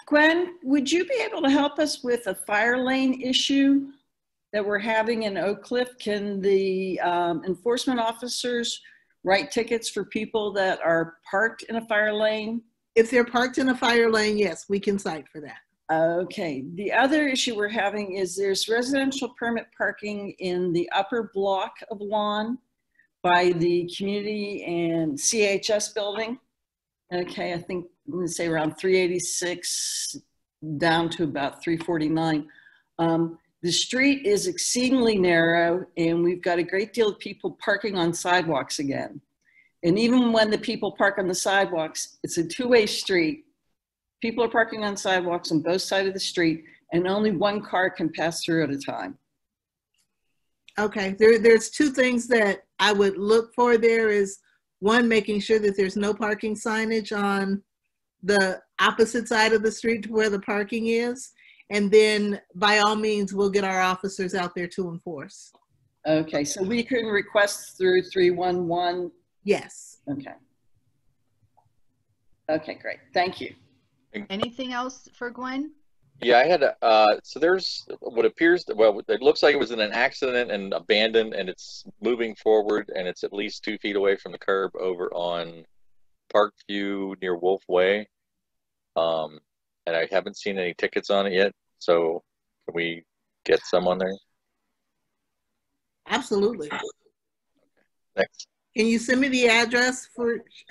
S2: Gwen, would you be able to help us with a fire lane issue that we're having in Oak Cliff? Can the enforcement officers write tickets for people that are parked in a fire lane?
S11: If they're parked in a fire lane, yes, we can cite for that.
S2: Okay. The other issue we're having is there's residential permit parking in the upper block of Lawn by the community and CHS building. Okay, I think I'm going to say around 386 down to about 349. The street is exceedingly narrow and we've got a great deal of people parking on sidewalks again. And even when the people park on the sidewalks, it's a two-way street. People are parking on sidewalks on both sides of the street and only one car can pass through at a time.
S11: Okay, there's two things that I would look for there is one, making sure that there's no parking signage on the opposite side of the street to where the parking is. And then by all means, we'll get our officers out there to enforce.
S2: Okay, so we can request through 311.
S11: Yes.
S2: Okay. Okay, great. Thank you.
S1: Anything else for Gwen?
S5: Yeah, I had so there's what appears to, well, it looks like it was in an accident and abandoned, and it's moving forward, and it's at least 2 feet away from the curb over on Parkview near Wolf Way. And I haven't seen any tickets on it yet, so can we get some on there?
S11: Absolutely.
S5: Next.
S11: Can you send me the address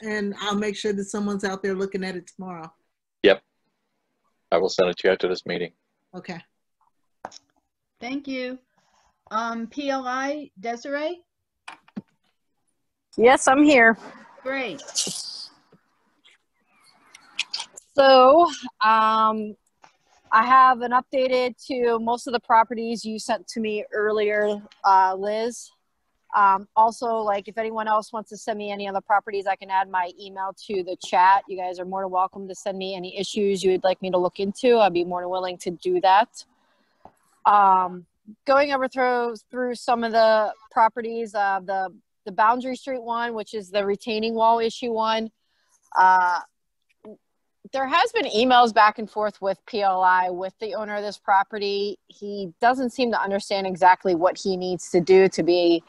S11: and I'll make sure that someone's out there looking at it tomorrow.
S5: Yep. I will send it to you after this meeting.
S11: Okay.
S1: Thank you. PLI, Desiree?
S12: Yes, I'm here.
S1: Great.
S12: So, I have an updated to most of the properties you sent to me earlier, Liz. Also, like, if anyone else wants to send me any other properties, I can add my email to the chat. You guys are more than welcome to send me any issues you would like me to look into. I'd be more than willing to do that. Going over through some of the properties, the Boundary Street one, which is the retaining wall issue one. There has been emails back and forth with PLI with the owner of this property. He doesn't seem to understand exactly what he needs to do to be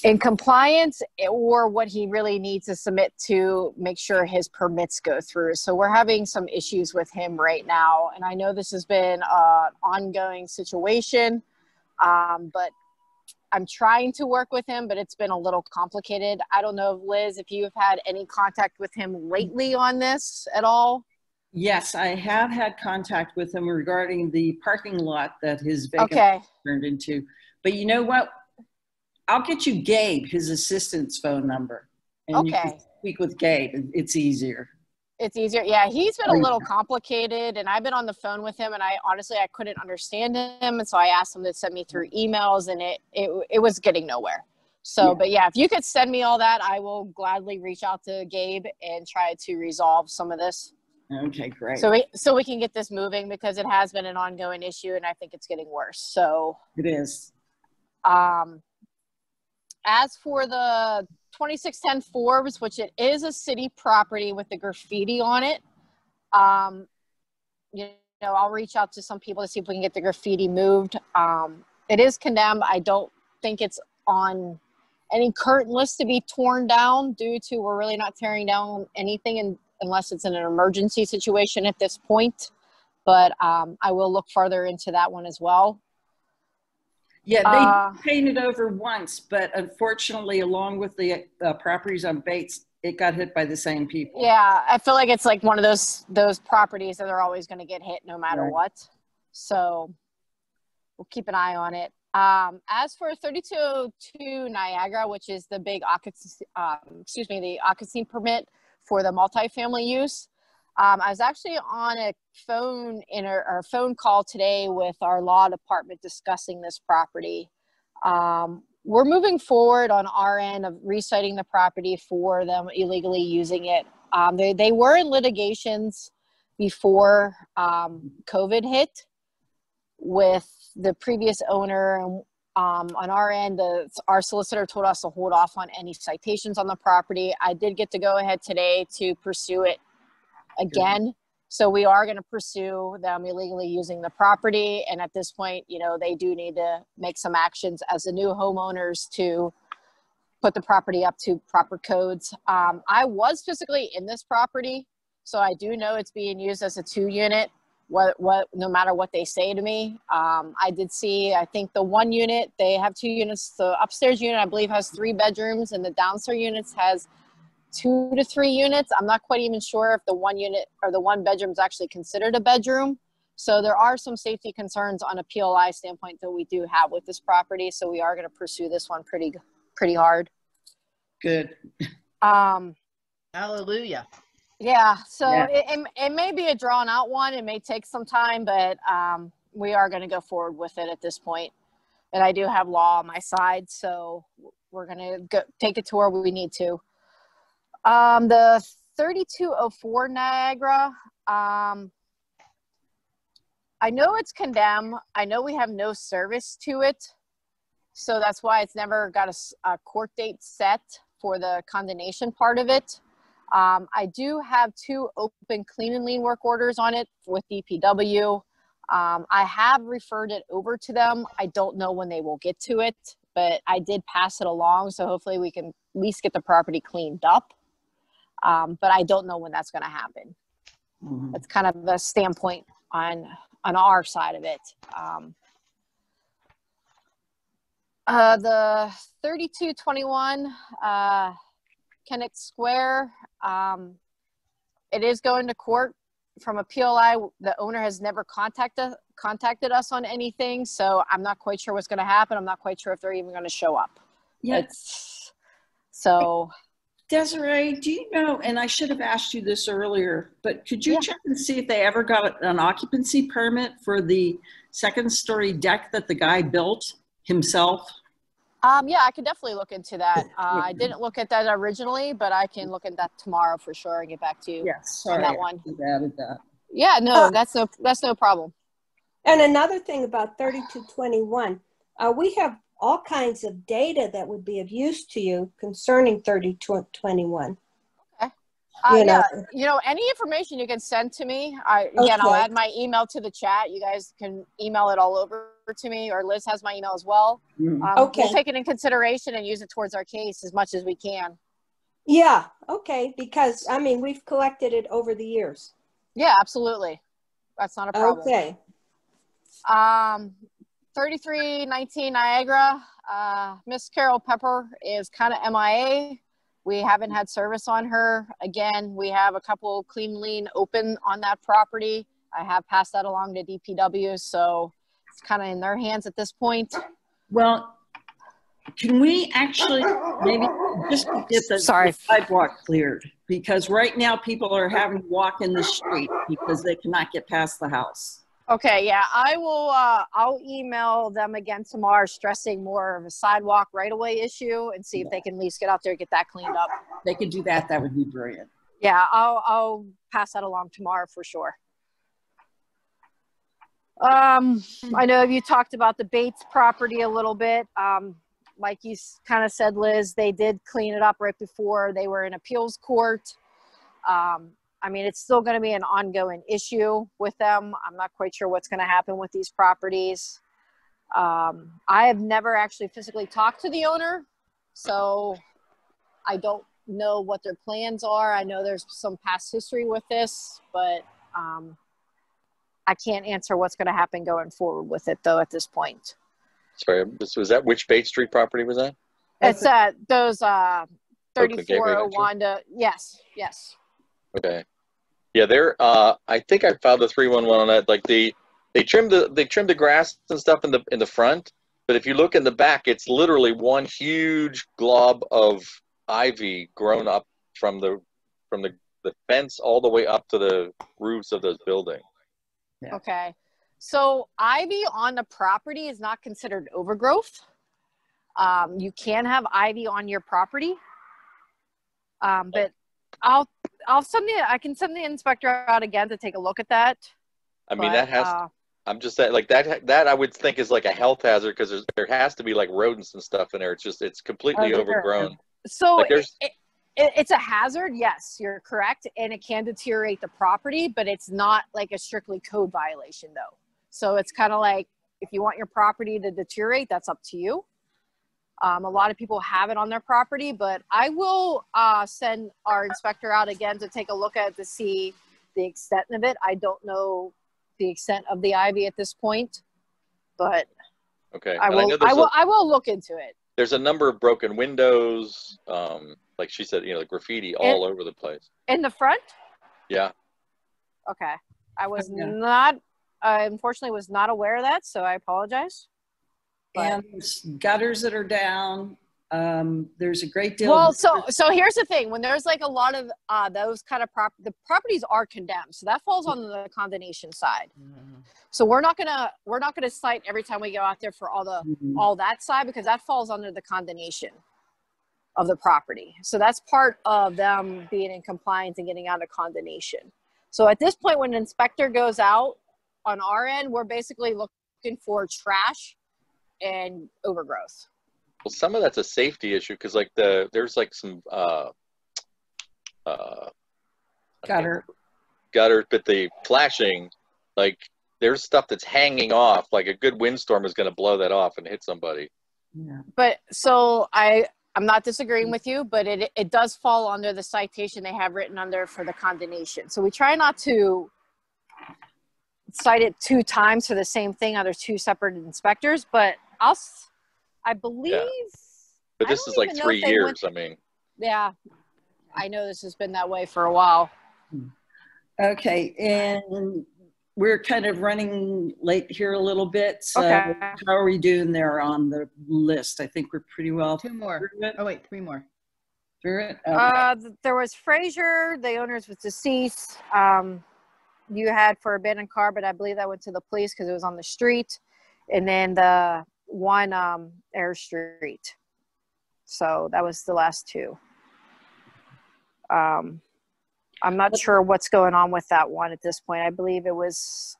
S12: in compliance, or what he really needs to submit to make sure his permits go through. So we're having some issues with him right now. And I know this has been an ongoing situation, but I'm trying to work with him, but it's been a little complicated. I don't know, Liz, if you've had any contact with him lately on this at all.
S2: Yes, I have had contact with him regarding the parking lot that his vacant turned into. But you know what? I'll get you Gabe, his assistant's phone number. And you can speak with Gabe. It's easier.
S12: It's easier. Yeah, he's been a little complicated, and I've been on the phone with him, and I couldn't understand him. And so I asked him to send me through emails, and it was getting nowhere. So, but yeah, if you could send me all that, I will gladly reach out to Gabe and try to resolve some of this.
S2: Okay, great.
S12: So we can get this moving, because it has been an ongoing issue, and I think it's getting worse. So
S2: it is.
S12: As for the 2610 Forbes, which it is a city property with the graffiti on it, you know, I'll reach out to some people to see if we can get the graffiti moved. It is condemned. I don't think it's on any current list to be torn down, due to we're really not tearing down anything unless it's in an emergency situation at this point. But I will look further into that one as well.
S2: Yeah, they painted over once, but unfortunately, along with the properties on Bates, it got hit by the same people.
S12: Yeah, I feel like it's like one of those properties that are always going to get hit no matter what. So we'll keep an eye on it. As for 3202 Niagara, which is the big occupancy, the occupancy permit for the multifamily use, I was actually on a phone call today with our law department discussing this property. We're moving forward on our end of reciting the property for them illegally using it. They were in litigations before COVID hit with the previous owner. On our end, our solicitor told us to hold off on any citations on the property. I did get to go ahead today to pursue it again. So we are going to pursue them illegally using the property. And at this point, you know, they do need to make some actions as the new homeowners to put the property up to proper codes. I was physically in this property, so I do know it's being used as a 2-unit, no matter what they say to me. I did see, I think the one unit, they have 2 units. The upstairs unit, I believe, has 3 bedrooms, and the downstairs units has 2 to 3 units. I'm not quite even sure if the 1 unit or the 1 bedroom is actually considered a bedroom. So there are some safety concerns on a PLI standpoint that we do have with this property. So we are going to pursue this one pretty hard.
S2: Good.
S1: Hallelujah.
S12: Yeah. So it may be a drawn out one. It may take some time, but we are going to go forward with it at this point. And I do have law on my side, so we're going to take it to where we need to. The 3204 Niagara, I know it's condemned. I know we have no service to it. so that's why it's never got a court date set for the condemnation part of it. I do have 2 open clean and lien work orders on it with DPW. I have referred it over to them. I don't know when they will get to it, but I did pass it along, so hopefully we can at least get the property cleaned up. But I don't know when that's going to happen. That's kind of a standpoint on our side of it. The 3221 Kennett Square, it is going to court. From a PLI, the owner has never contacted us on anything, so I'm not quite sure what's going to happen. I'm not quite sure if they're even going to show up.
S2: Yeah.
S12: So,
S2: Desiree, do you know, and I should have asked you this earlier, but could you check and see if they ever got an occupancy permit for the 2nd-story deck that the guy built himself?
S12: Yeah, I could definitely look into that. I didn't look at that originally, but I can look at that tomorrow for sure and get back to you on that one.
S2: Added that.
S12: Yeah, no, that's no problem.
S13: And another thing about 3221, we have all kinds of data that would be of use to you concerning 3221.
S12: Okay.
S13: Yeah,
S12: any information you can send to me. I'll add my email to the chat. You guys can email it all over to me, or Liz has my email as well. We'll take it in consideration and use it towards our case as much as we can.
S13: Yeah, okay, because, I mean, we've collected it over the years.
S12: Yeah, absolutely. That's not a problem.
S13: Okay.
S12: 3319 Niagara, Miss Carol Pepper is kind of MIA. We haven't had service on her. Again, we have a couple clean lien open on that property. I have passed that along to DPW, so it's kind of in their hands at this point.
S2: Well, can we actually maybe just get the sidewalk cleared? Because right now people are having to walk in the street because they cannot get past the house.
S12: Okay, yeah, I will, I'll email them again tomorrow, stressing more of a sidewalk right-of-way issue and see if they can at least get out there and get that cleaned up.
S2: They could do that. That would be brilliant.
S12: Yeah, I'll pass that along tomorrow for sure. I know you talked about the Bates property a little bit. Like you kind of said, Liz, they did clean it up right before they were in appeals court. I mean, it's still going to be an ongoing issue with them. I'm not quite sure what's going to happen with these properties. I have never actually physically talked to the owner, so I don't know what their plans are. I know there's some past history with this, but I can't answer what's going to happen going forward with it, though, at this point.
S5: Sorry, was that which Bates Street property was that?
S12: It's those 3401 to, yes.
S5: Okay. Yeah, I think I filed the 311 on that. Like they trimmed the grass and stuff in the front, but if you look in the back, it's literally one huge glob of ivy grown up from the fence all the way up to the roofs of those buildings.
S2: Yeah.
S12: Okay. So ivy on the property is not considered overgrowth. You can have ivy on your property, but I can send the inspector out again to take a look at that.
S5: I mean, I'm just saying, like that I would think is like a health hazard because there has to be like rodents and stuff in there. It's completely overgrown.
S12: So
S5: like
S12: it's a hazard. Yes, you're correct. And it can deteriorate the property, but it's not like a strictly code violation though. So it's kind of like, if you want your property to deteriorate, that's up to you. A lot of people have it on their property, but I will send our inspector out again to take a look at it to see the extent of it. I don't know the extent of the ivy at this point, but
S5: okay.
S12: I will look into it.
S5: There's a number of broken windows, like she said, graffiti all over the place.
S12: In the front?
S5: Yeah.
S12: Okay. I was unfortunately was not aware of that, so I apologize.
S2: And gutters that are down. There's a great deal.
S12: Well, so here's the thing: when there's like a lot of those kind of the properties are condemned, so that falls on the condemnation side. Mm-hmm. So we're not gonna cite every time we go out there for all that side, because that falls under the condemnation of the property. So that's part of them being in compliance and getting out of condemnation. So at this point, when an inspector goes out on our end, we're basically looking for trash and overgrowth.
S5: Well, some of that's a safety issue because like there's like some
S2: Gutter.
S5: but the flashing, like there's stuff that's hanging off. Like a good windstorm is going to blow that off and hit somebody.
S2: Yeah.
S12: But so I'm not disagreeing with you, but it does fall under the citation they have written under for the condemnation. So we try not to cite it 2 times for the same thing under 2 separate inspectors, but I believe.
S5: Yeah. But this is like 3 years. I mean.
S12: Yeah, I know this has been that way for a while.
S2: Okay, and we're kind of running late here a little bit. So
S12: Okay.
S2: how are we doing there on the list? I think we're pretty well
S1: 2 more. Oh wait, 3 more.
S2: Through it. Okay.
S12: There was Frazier, the owners was deceased. You had for abandoned car, but I believe that went to the police because it was on the street. And then the one Air Street. So that was the last 2. I'm not sure what's going on with that one at this point. I believe there was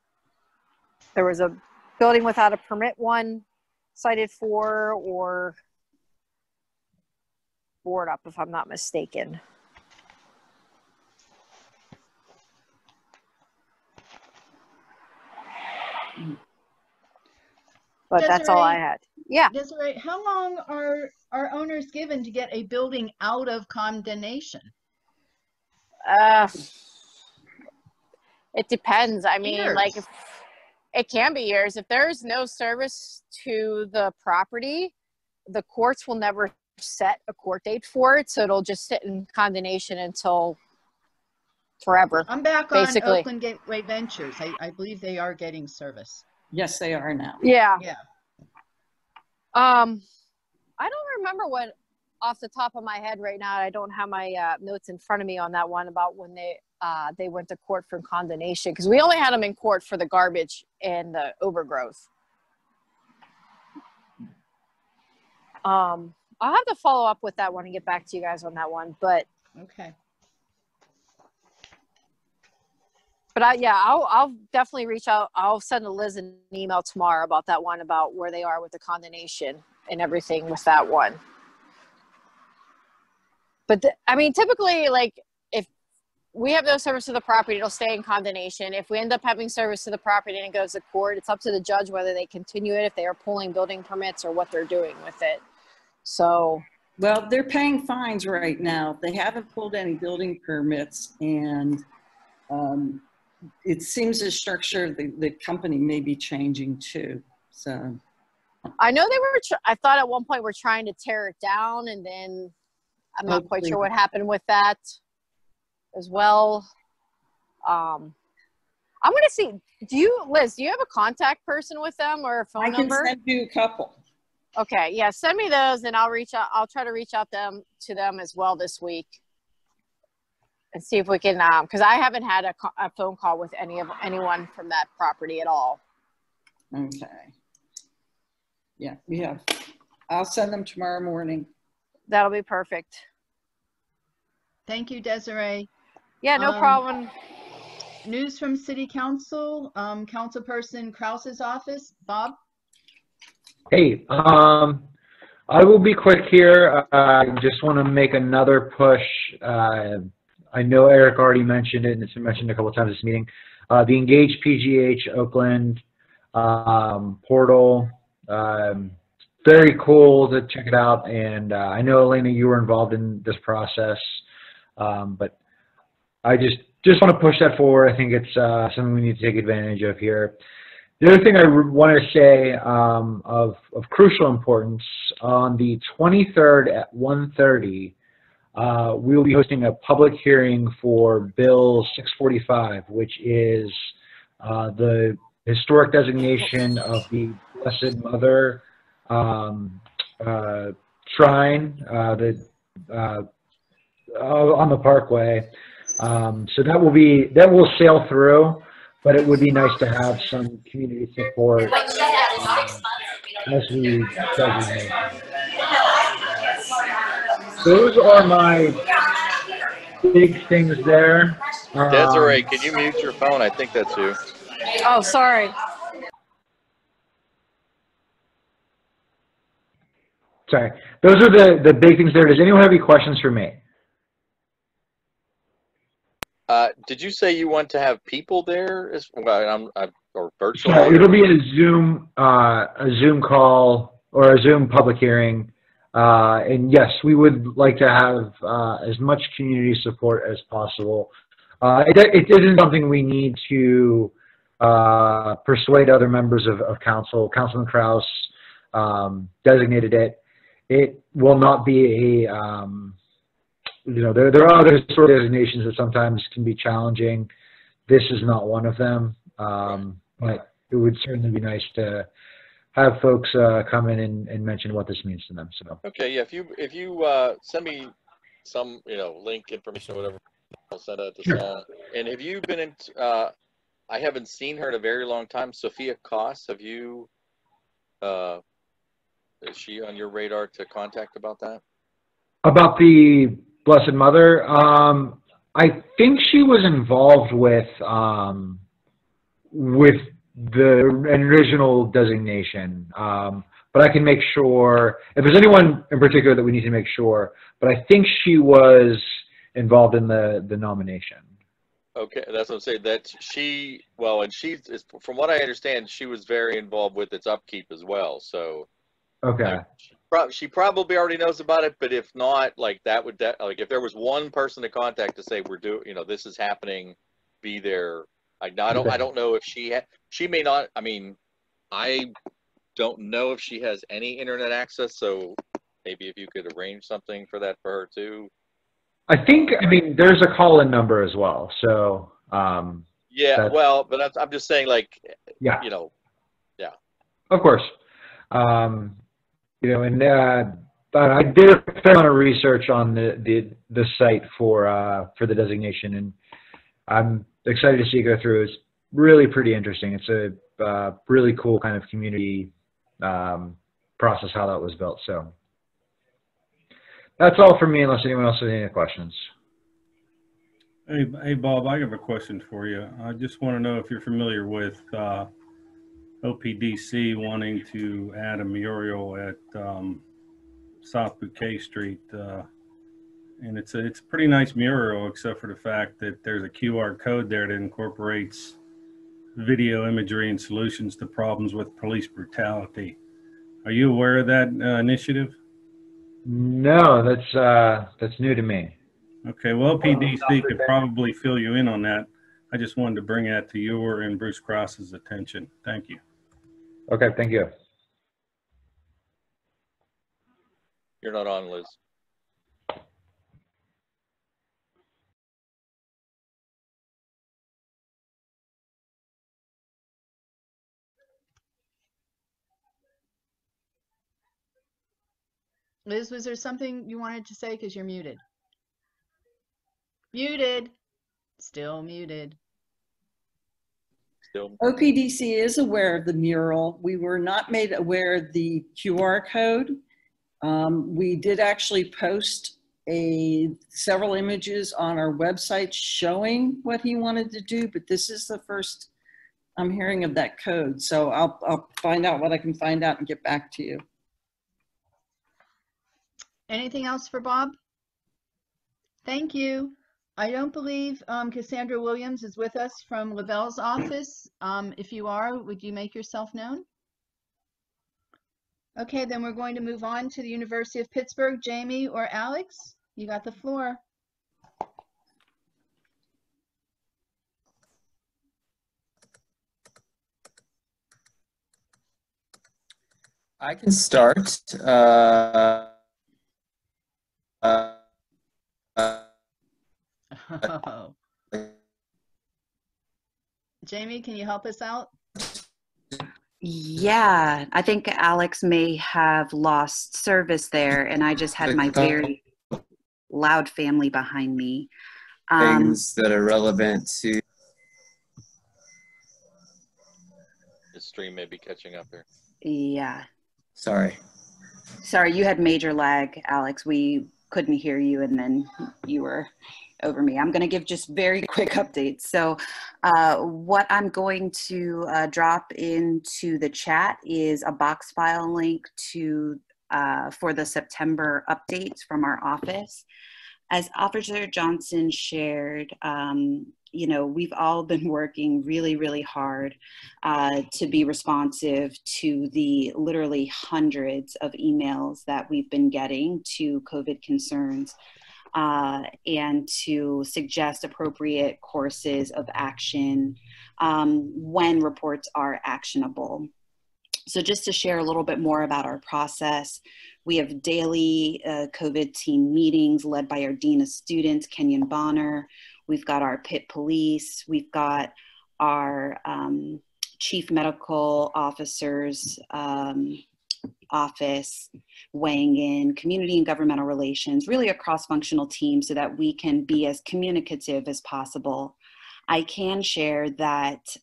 S12: a building without a permit one cited for, or board up, if I'm not mistaken. But that's all I had. Yeah.
S1: Desiree, how long are owners given to get a building out of condemnation?
S12: It depends. I mean,
S1: Years.
S12: like, it can be years. If there's no service to the property, the courts will never set a court date for it, so it'll just sit in condemnation until forever.
S1: I'm back
S12: basically.
S1: on Oakland Gateway Ventures. I believe they are getting service.
S2: Yes, they are now.
S12: Yeah.
S1: Yeah.
S12: I don't remember what off the top of my head right now. I don't have my notes in front of me on that one about when they went to court for condemnation, because we only had them in court for the garbage and the overgrowth. I'll have to follow up with that one and get back to you guys on that one, but
S1: okay.
S12: But I'll definitely reach out. I'll send Liz an email tomorrow about that one, about where they are with the condemnation and everything with that one. But I mean, typically, like, if we have no service to the property, it'll stay in condemnation. If we end up having service to the property and it goes to court, it's up to the judge whether they continue it, if they are pulling building permits, or what they're doing with it. So.
S2: Well, they're paying fines right now. They haven't pulled any building permits, and it seems the structure of the company may be changing too. So
S12: I know they were, I thought at one point we're trying to tear it down, and then I'm not quite sure what happened with that as well. I'm going to see, Liz, do you have a contact person with them or a phone number?
S2: I can send you a couple.
S12: Okay. Yeah. Send me those and I'll reach out. I'll try to reach out to them as well this week and see if we can, cause I haven't had a phone call with anyone from that property at all.
S2: Okay. Yeah, we have. I'll send them tomorrow morning.
S12: That'll be perfect.
S1: Thank you, Desiree.
S12: Yeah, no problem.
S1: News from City Council, Councilperson Krause's office. Bob?
S8: Hey, I will be quick here. I just want to make another push. I know Eric already mentioned it, and it's been mentioned a couple of times this meeting. The Engage PGH Oakland portal. Very cool to check it out. And I know, Elena, you were involved in this process, but I just want to push that forward. I think it's something we need to take advantage of here. The other thing I want to say of crucial importance, on the 23rd at 1:30, we will be hosting a public hearing for Bill 645, which is the historic designation of the Blessed Mother shrine on the Parkway. So that will sail through. But it would be nice to have some community support as we designate. Those are my big things there.
S5: Desiree, can you mute your phone? I think that's you.
S12: Oh, sorry.
S8: Sorry. Those are the big things there. Does anyone have any questions for me?
S5: Did you say you want to have people there as well, or virtually?
S8: Yeah, it'll be a Zoom call or a Zoom public hearing. And yes, we would like to have as much community support as possible. It isn't something we need to persuade other members of council. Councilman Kraus designated it. It will not be a, there are other sort of designations that sometimes can be challenging. This is not one of them. But it would certainly be nice to have folks come in and mention what this means to them. So
S5: okay, yeah. If you send me some link information or whatever, I'll send that to Sam. And have you been in? I haven't seen her in a very long time. Sophia Koss, have you? Is she on your radar to contact about that? About
S8: the Blessed Mother, I think she was involved with the original designation, but I can make sure if there's anyone in particular that we need to make sure. But I think she was involved in the nomination. Okay, that's what I'm saying. That she and she is, from what I understand, she was very involved with its upkeep as well. So okay, she probably already knows about it. But if not, like that would if there was one person to contact to say we're doing, this is happening, be there. I don't know if she may not. I mean, I don't know if she has any internet access. So maybe if you could arrange something for that for her too. I mean, there's a call-in number as well. So yeah, but I'm just saying, like, yeah, yeah, of course, and I did a fair amount of research on the site for the designation, and I'm excited to see it go through. It's really pretty interesting. It's a really cool kind of community process how that was built. So that's all for me, unless anyone else has any questions.
S3: Hey, Bob, I have a question for you. I just want to know if you're familiar with OPDC wanting to add a mural at South Bouquet Street. And it's a pretty nice mural, except for the fact that there's a QR code there that incorporates video imagery and solutions to problems with police brutality. Are you aware of that initiative? No, that's new to me. Okay, well, PDC could probably fill you in on that. I just wanted to bring that to your and Bruce Cross's attention. Thank you. Okay, thank you.
S5: You're not on, Liz.
S1: Liz, was there something you wanted to say? Because you're muted. Muted. Still muted.
S2: Still. OPDC is aware of the mural. We were not made aware of the QR code. We did actually post several images on our website showing what he wanted to do, but this is the first I'm hearing of that code. So I'll find out what I can find out and get back to you.
S1: Anything else for Bob? Thank you. I don't believe Cassandra Williams is with us from LaBelle's office. If you are, would you make yourself known? Okay, then we're going to move on to the University of Pittsburgh. Jamie or Alex, you got the floor.
S14: I can start.
S1: Jamie, can you help us out?
S15: Yeah, I think Alex may have lost service there, and I just had my very loud family behind me.
S14: Things that are relevant to
S5: the stream may be catching up here.
S15: Yeah.
S14: Sorry,
S15: you had major lag, Alex. We couldn't hear you, and then you were over me. I'm going to give just very quick updates. So what I'm going to drop into the chat is a box file link to for the September updates from our office. As Officer Johnson shared, you know, we've all been working really, really hard to be responsive to the literally hundreds of emails that we've been getting to COVID concerns and to suggest appropriate courses of action when reports are actionable. So just to share a little bit more about our process, we have daily COVID team meetings led by our Dean of Students, Kenyon Bonner. We've got our Pitt Police. We've got our Chief Medical Officer's office weighing in, community and governmental relations, really a cross-functional team so that we can be as communicative as possible. I can share that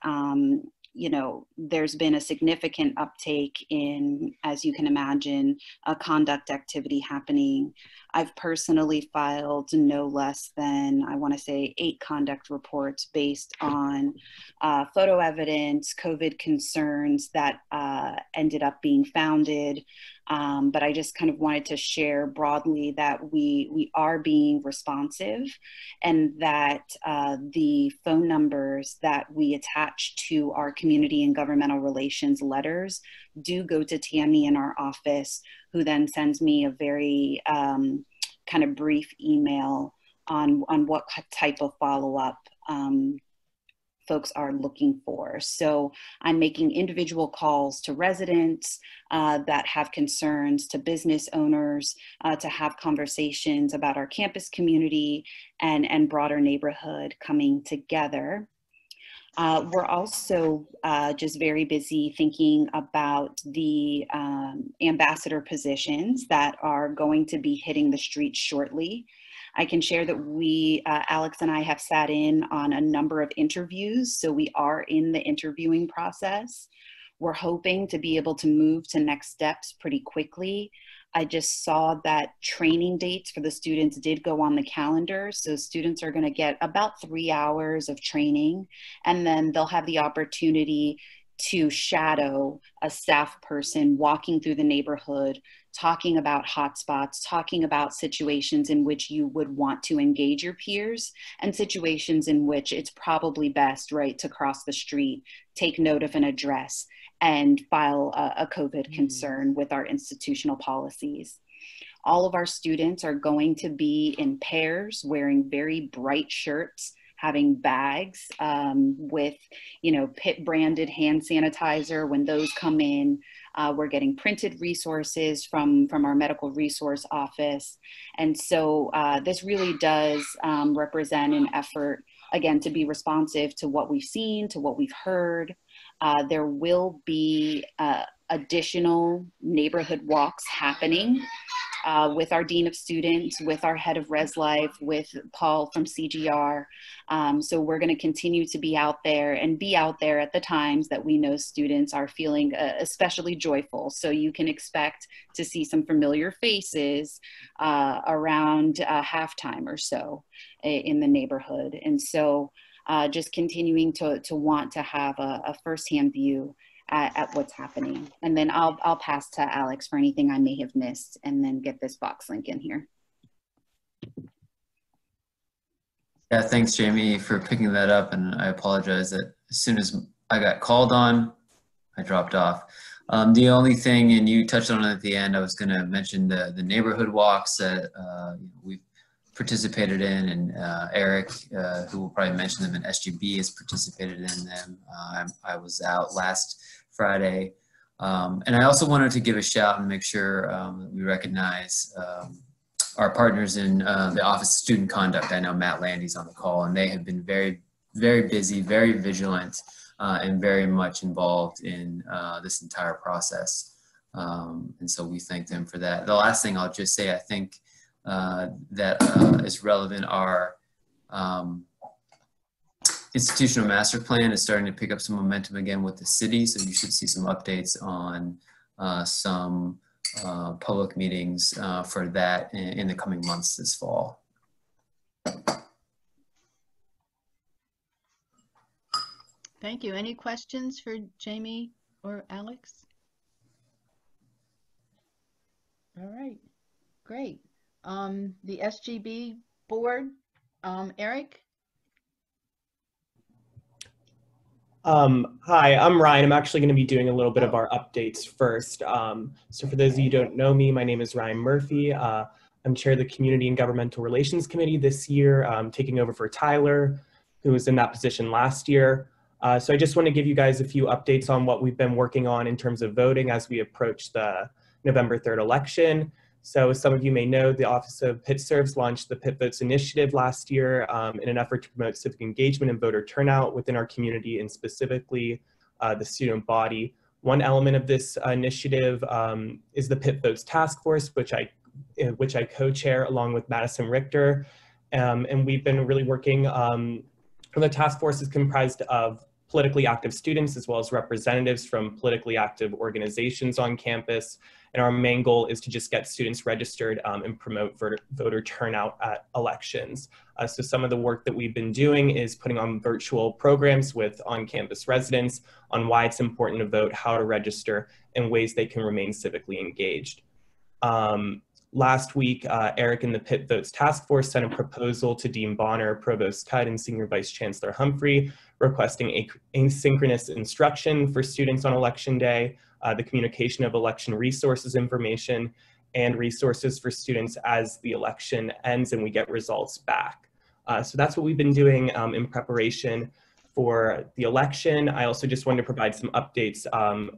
S15: you know, there's been a significant uptake in, as you can imagine, a conduct activity happening. I've personally filed no less than, I want to say, 8 conduct reports based on photo evidence, COVID concerns that ended up being founded. But I just kind of wanted to share broadly that we are being responsive, and that the phone numbers that we attach to our community and governmental relations letters do go to Tammy in our office, who then sends me a very kind of brief email on what type of follow-up folks are looking for. So I'm making individual calls to residents that have concerns, to business owners, to have conversations about our campus community and broader neighborhood coming together. We're also just very busy thinking about the ambassador positions that are going to be hitting the streets shortly. I can share that we, Alex and I, have sat in on a number of interviews, so we are in the interviewing process. We're hoping to be able to move to next steps pretty quickly. I just saw that training dates for the students did go on the calendar, so students are going to get about 3 hours of training, and then they'll have the opportunity to shadow a staff person walking through the neighborhood, talking about hotspots, talking about situations in which you would want to engage your peers, and situations in which it's probably best, right, to cross the street, take note of an address, and file a COVID concern with our institutional policies. All of our students are going to be in pairs, wearing very bright shirts, having bags with, you know, Pitt branded hand sanitizer when those come in. We're getting printed resources from our medical resource office. And so this really does represent an effort, again, to be responsive to what we've seen, to what we've heard. There will be additional neighborhood walks happening with our Dean of Students, with our head of Res Life, with Paul from CGR. So we're going to continue to be out there and be out there at the times that we know students are feeling especially joyful. So you can expect to see some familiar faces around halftime or so in the neighborhood. And so just continuing to want to have a firsthand view at what's happening. And then I'll pass to Alex for anything I may have missed, and then get this box link in here.
S14: Yeah, thanks, Jamie, for picking that up. And I apologize that as soon as I got called on, I dropped off. The only thing, and you touched on it at the end, I was going to mention the neighborhood walks that we've participated in, and Eric, who will probably mention them, and SGB has participated in them. I was out last Friday. And I also wanted to give a shout and make sure that we recognize our partners in the Office of Student Conduct. I know Matt Landy's on the call, and they have been very, very busy, very vigilant, and very much involved in this entire process. And so we thank them for that. The last thing I'll just say, I think that is relevant, our institutional master plan is starting to pick up some momentum again with the city. So you should see some updates on some public meetings for that in the coming months this fall.
S1: Thank you. Any questions for Jamie or Alex? Great. The SGB board, Eric?
S16: Hi, I'm Ryan. I'm actually going to be doing a little bit of our updates first. So for those of you who don't know me, my name is Ryan Murphy. I'm chair of the Community and Governmental Relations Committee this year, taking over for Tyler, who was in that position last year. So I just want to give you guys a few updates on what we've been working on in terms of voting as we approach the November 3rd election. So as some of you may know, the Office of Pitt Serves launched the Pitt Votes Initiative last year in an effort to promote civic engagement and voter turnout within our community, and specifically the student body. One element of this initiative is the Pitt Votes Task Force, which I co-chair along with Madison Richter. And we've been really working, the task force is comprised of politically active students as well as representatives from politically active organizations on campus. And our main goal is to just get students registered and promote voter turnout at elections. So some of the work that we've been doing is putting on virtual programs with on-campus residents on why it's important to vote, how to register, and ways they can remain civically engaged. Last week, Eric and the Pitt Votes Task Force sent a proposal to Dean Bonner, Provost Cudd, and Senior Vice Chancellor Humphrey, requesting asynchronous instruction for students on election day, the communication of election resources information, and resources for students as the election ends and we get results back. So that's what we've been doing in preparation for the election. I also just wanted to provide some updates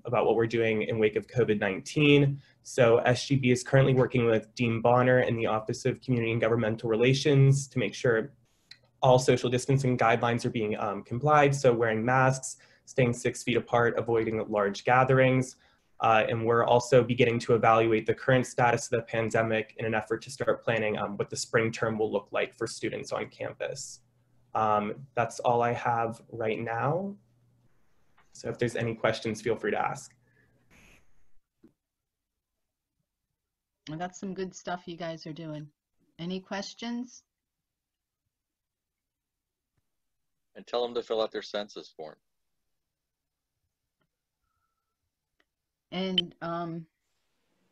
S16: about what we're doing in wake of COVID-19. So SGB is currently working with Dean Bonner and the Office of Community and Governmental Relations to make sure all social distancing guidelines are being complied. So wearing masks, staying 6 feet apart, avoiding large gatherings. And we're also beginning to evaluate the current status of the pandemic in an effort to start planning what the spring term will look like for students on campus. That's all I have right now. So if there's any questions, feel free to ask.
S1: Well, that's some good stuff you guys are doing. Any questions?
S5: And tell them to fill out their census form.
S1: And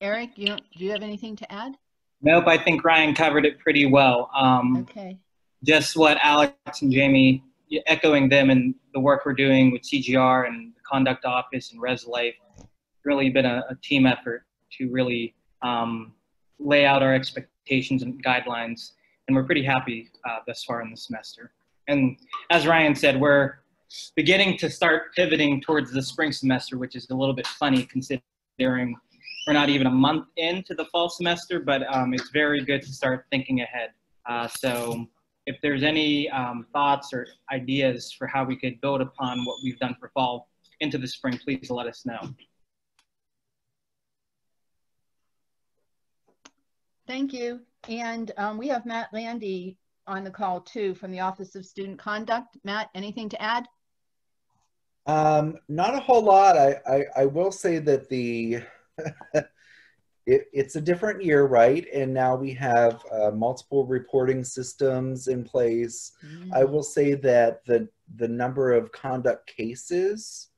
S1: Eric, do you have anything to add?
S17: Nope, I think Ryan covered it pretty well.
S1: Okay.
S17: Just what Alex and Jamie, echoing them and the work we're doing with CGR and the Conduct Office and Res Life, really been a team effort to really lay out our expectations and guidelines. And we're pretty happy thus far in the semester. And as Ryan said, we're beginning to start pivoting towards the spring semester, which is a little bit funny considering we're not even a month into the fall semester, but it's very good to start thinking ahead. So if there's any thoughts or ideas for how we could build upon what we've done for fall into the spring, please let us know.
S1: Thank you. And we have Matt Landy on the call too from the Office of Student Conduct. Matt, anything to add?
S18: Not a whole lot. I will say that the it's a different year, right? And now we have multiple reporting systems in place. I will say that the number of conduct cases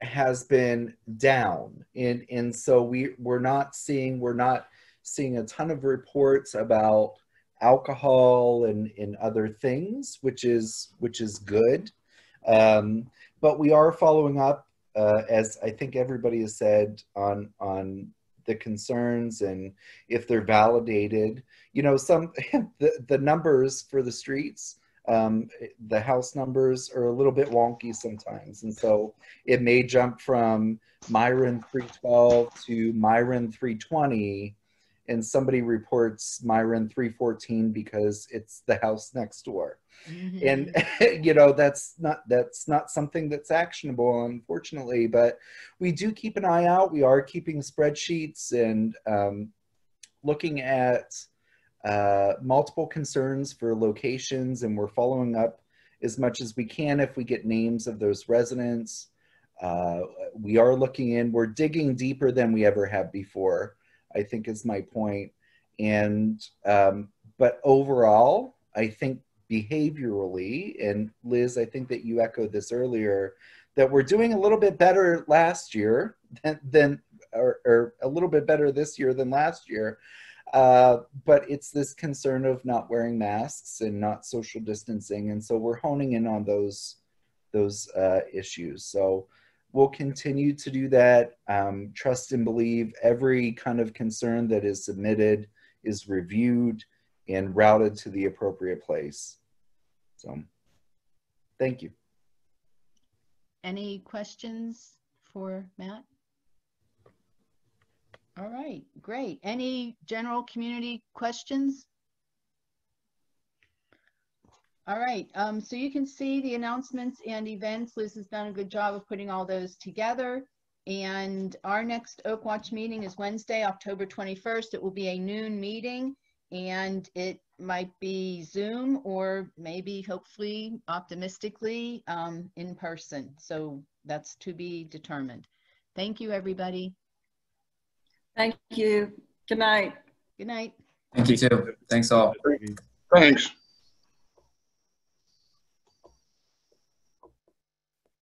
S18: has been down, and so we're not seeing a ton of reports about alcohol and other things, which is good. But we are following up, as I think everybody has said, on the concerns, and if they're validated. You know, the numbers for the streets, the house numbers are a little bit wonky sometimes, and so it may jump from Myron 312 to Myron 320, and somebody reports Myron 314 because it's the house next door. And you know, that's not something that's actionable, unfortunately, but we do keep an eye out. We are keeping spreadsheets and looking at multiple concerns for locations, and we're following up as much as we can if we get names of those residents. We are we're digging deeper than we ever have before, I think is my point. And but overall, I think behaviorally, and Liz, I think that you echoed this earlier, that we're doing a little bit better last year than or a little bit better this year than last year. But it's this concern of not wearing masks and not social distancing. And so we're honing in on those issues. So we'll continue to do that. Trust and believe every kind of concern that is submitted is reviewed and routed to the appropriate place. So thank you.
S1: Any questions for Matt? All right, great. Any general community questions? All right, so you can see the announcements and events. Liz has done a good job of putting all those together. And our next Oakwatch meeting is Wednesday, October 21st. It will be a noon meeting, and it might be Zoom or maybe, hopefully, optimistically, in person. So that's to be determined. Thank you, everybody.
S19: Thank you. Good night.
S1: Good night.
S14: Thank you too. Thanks all.
S7: Thanks.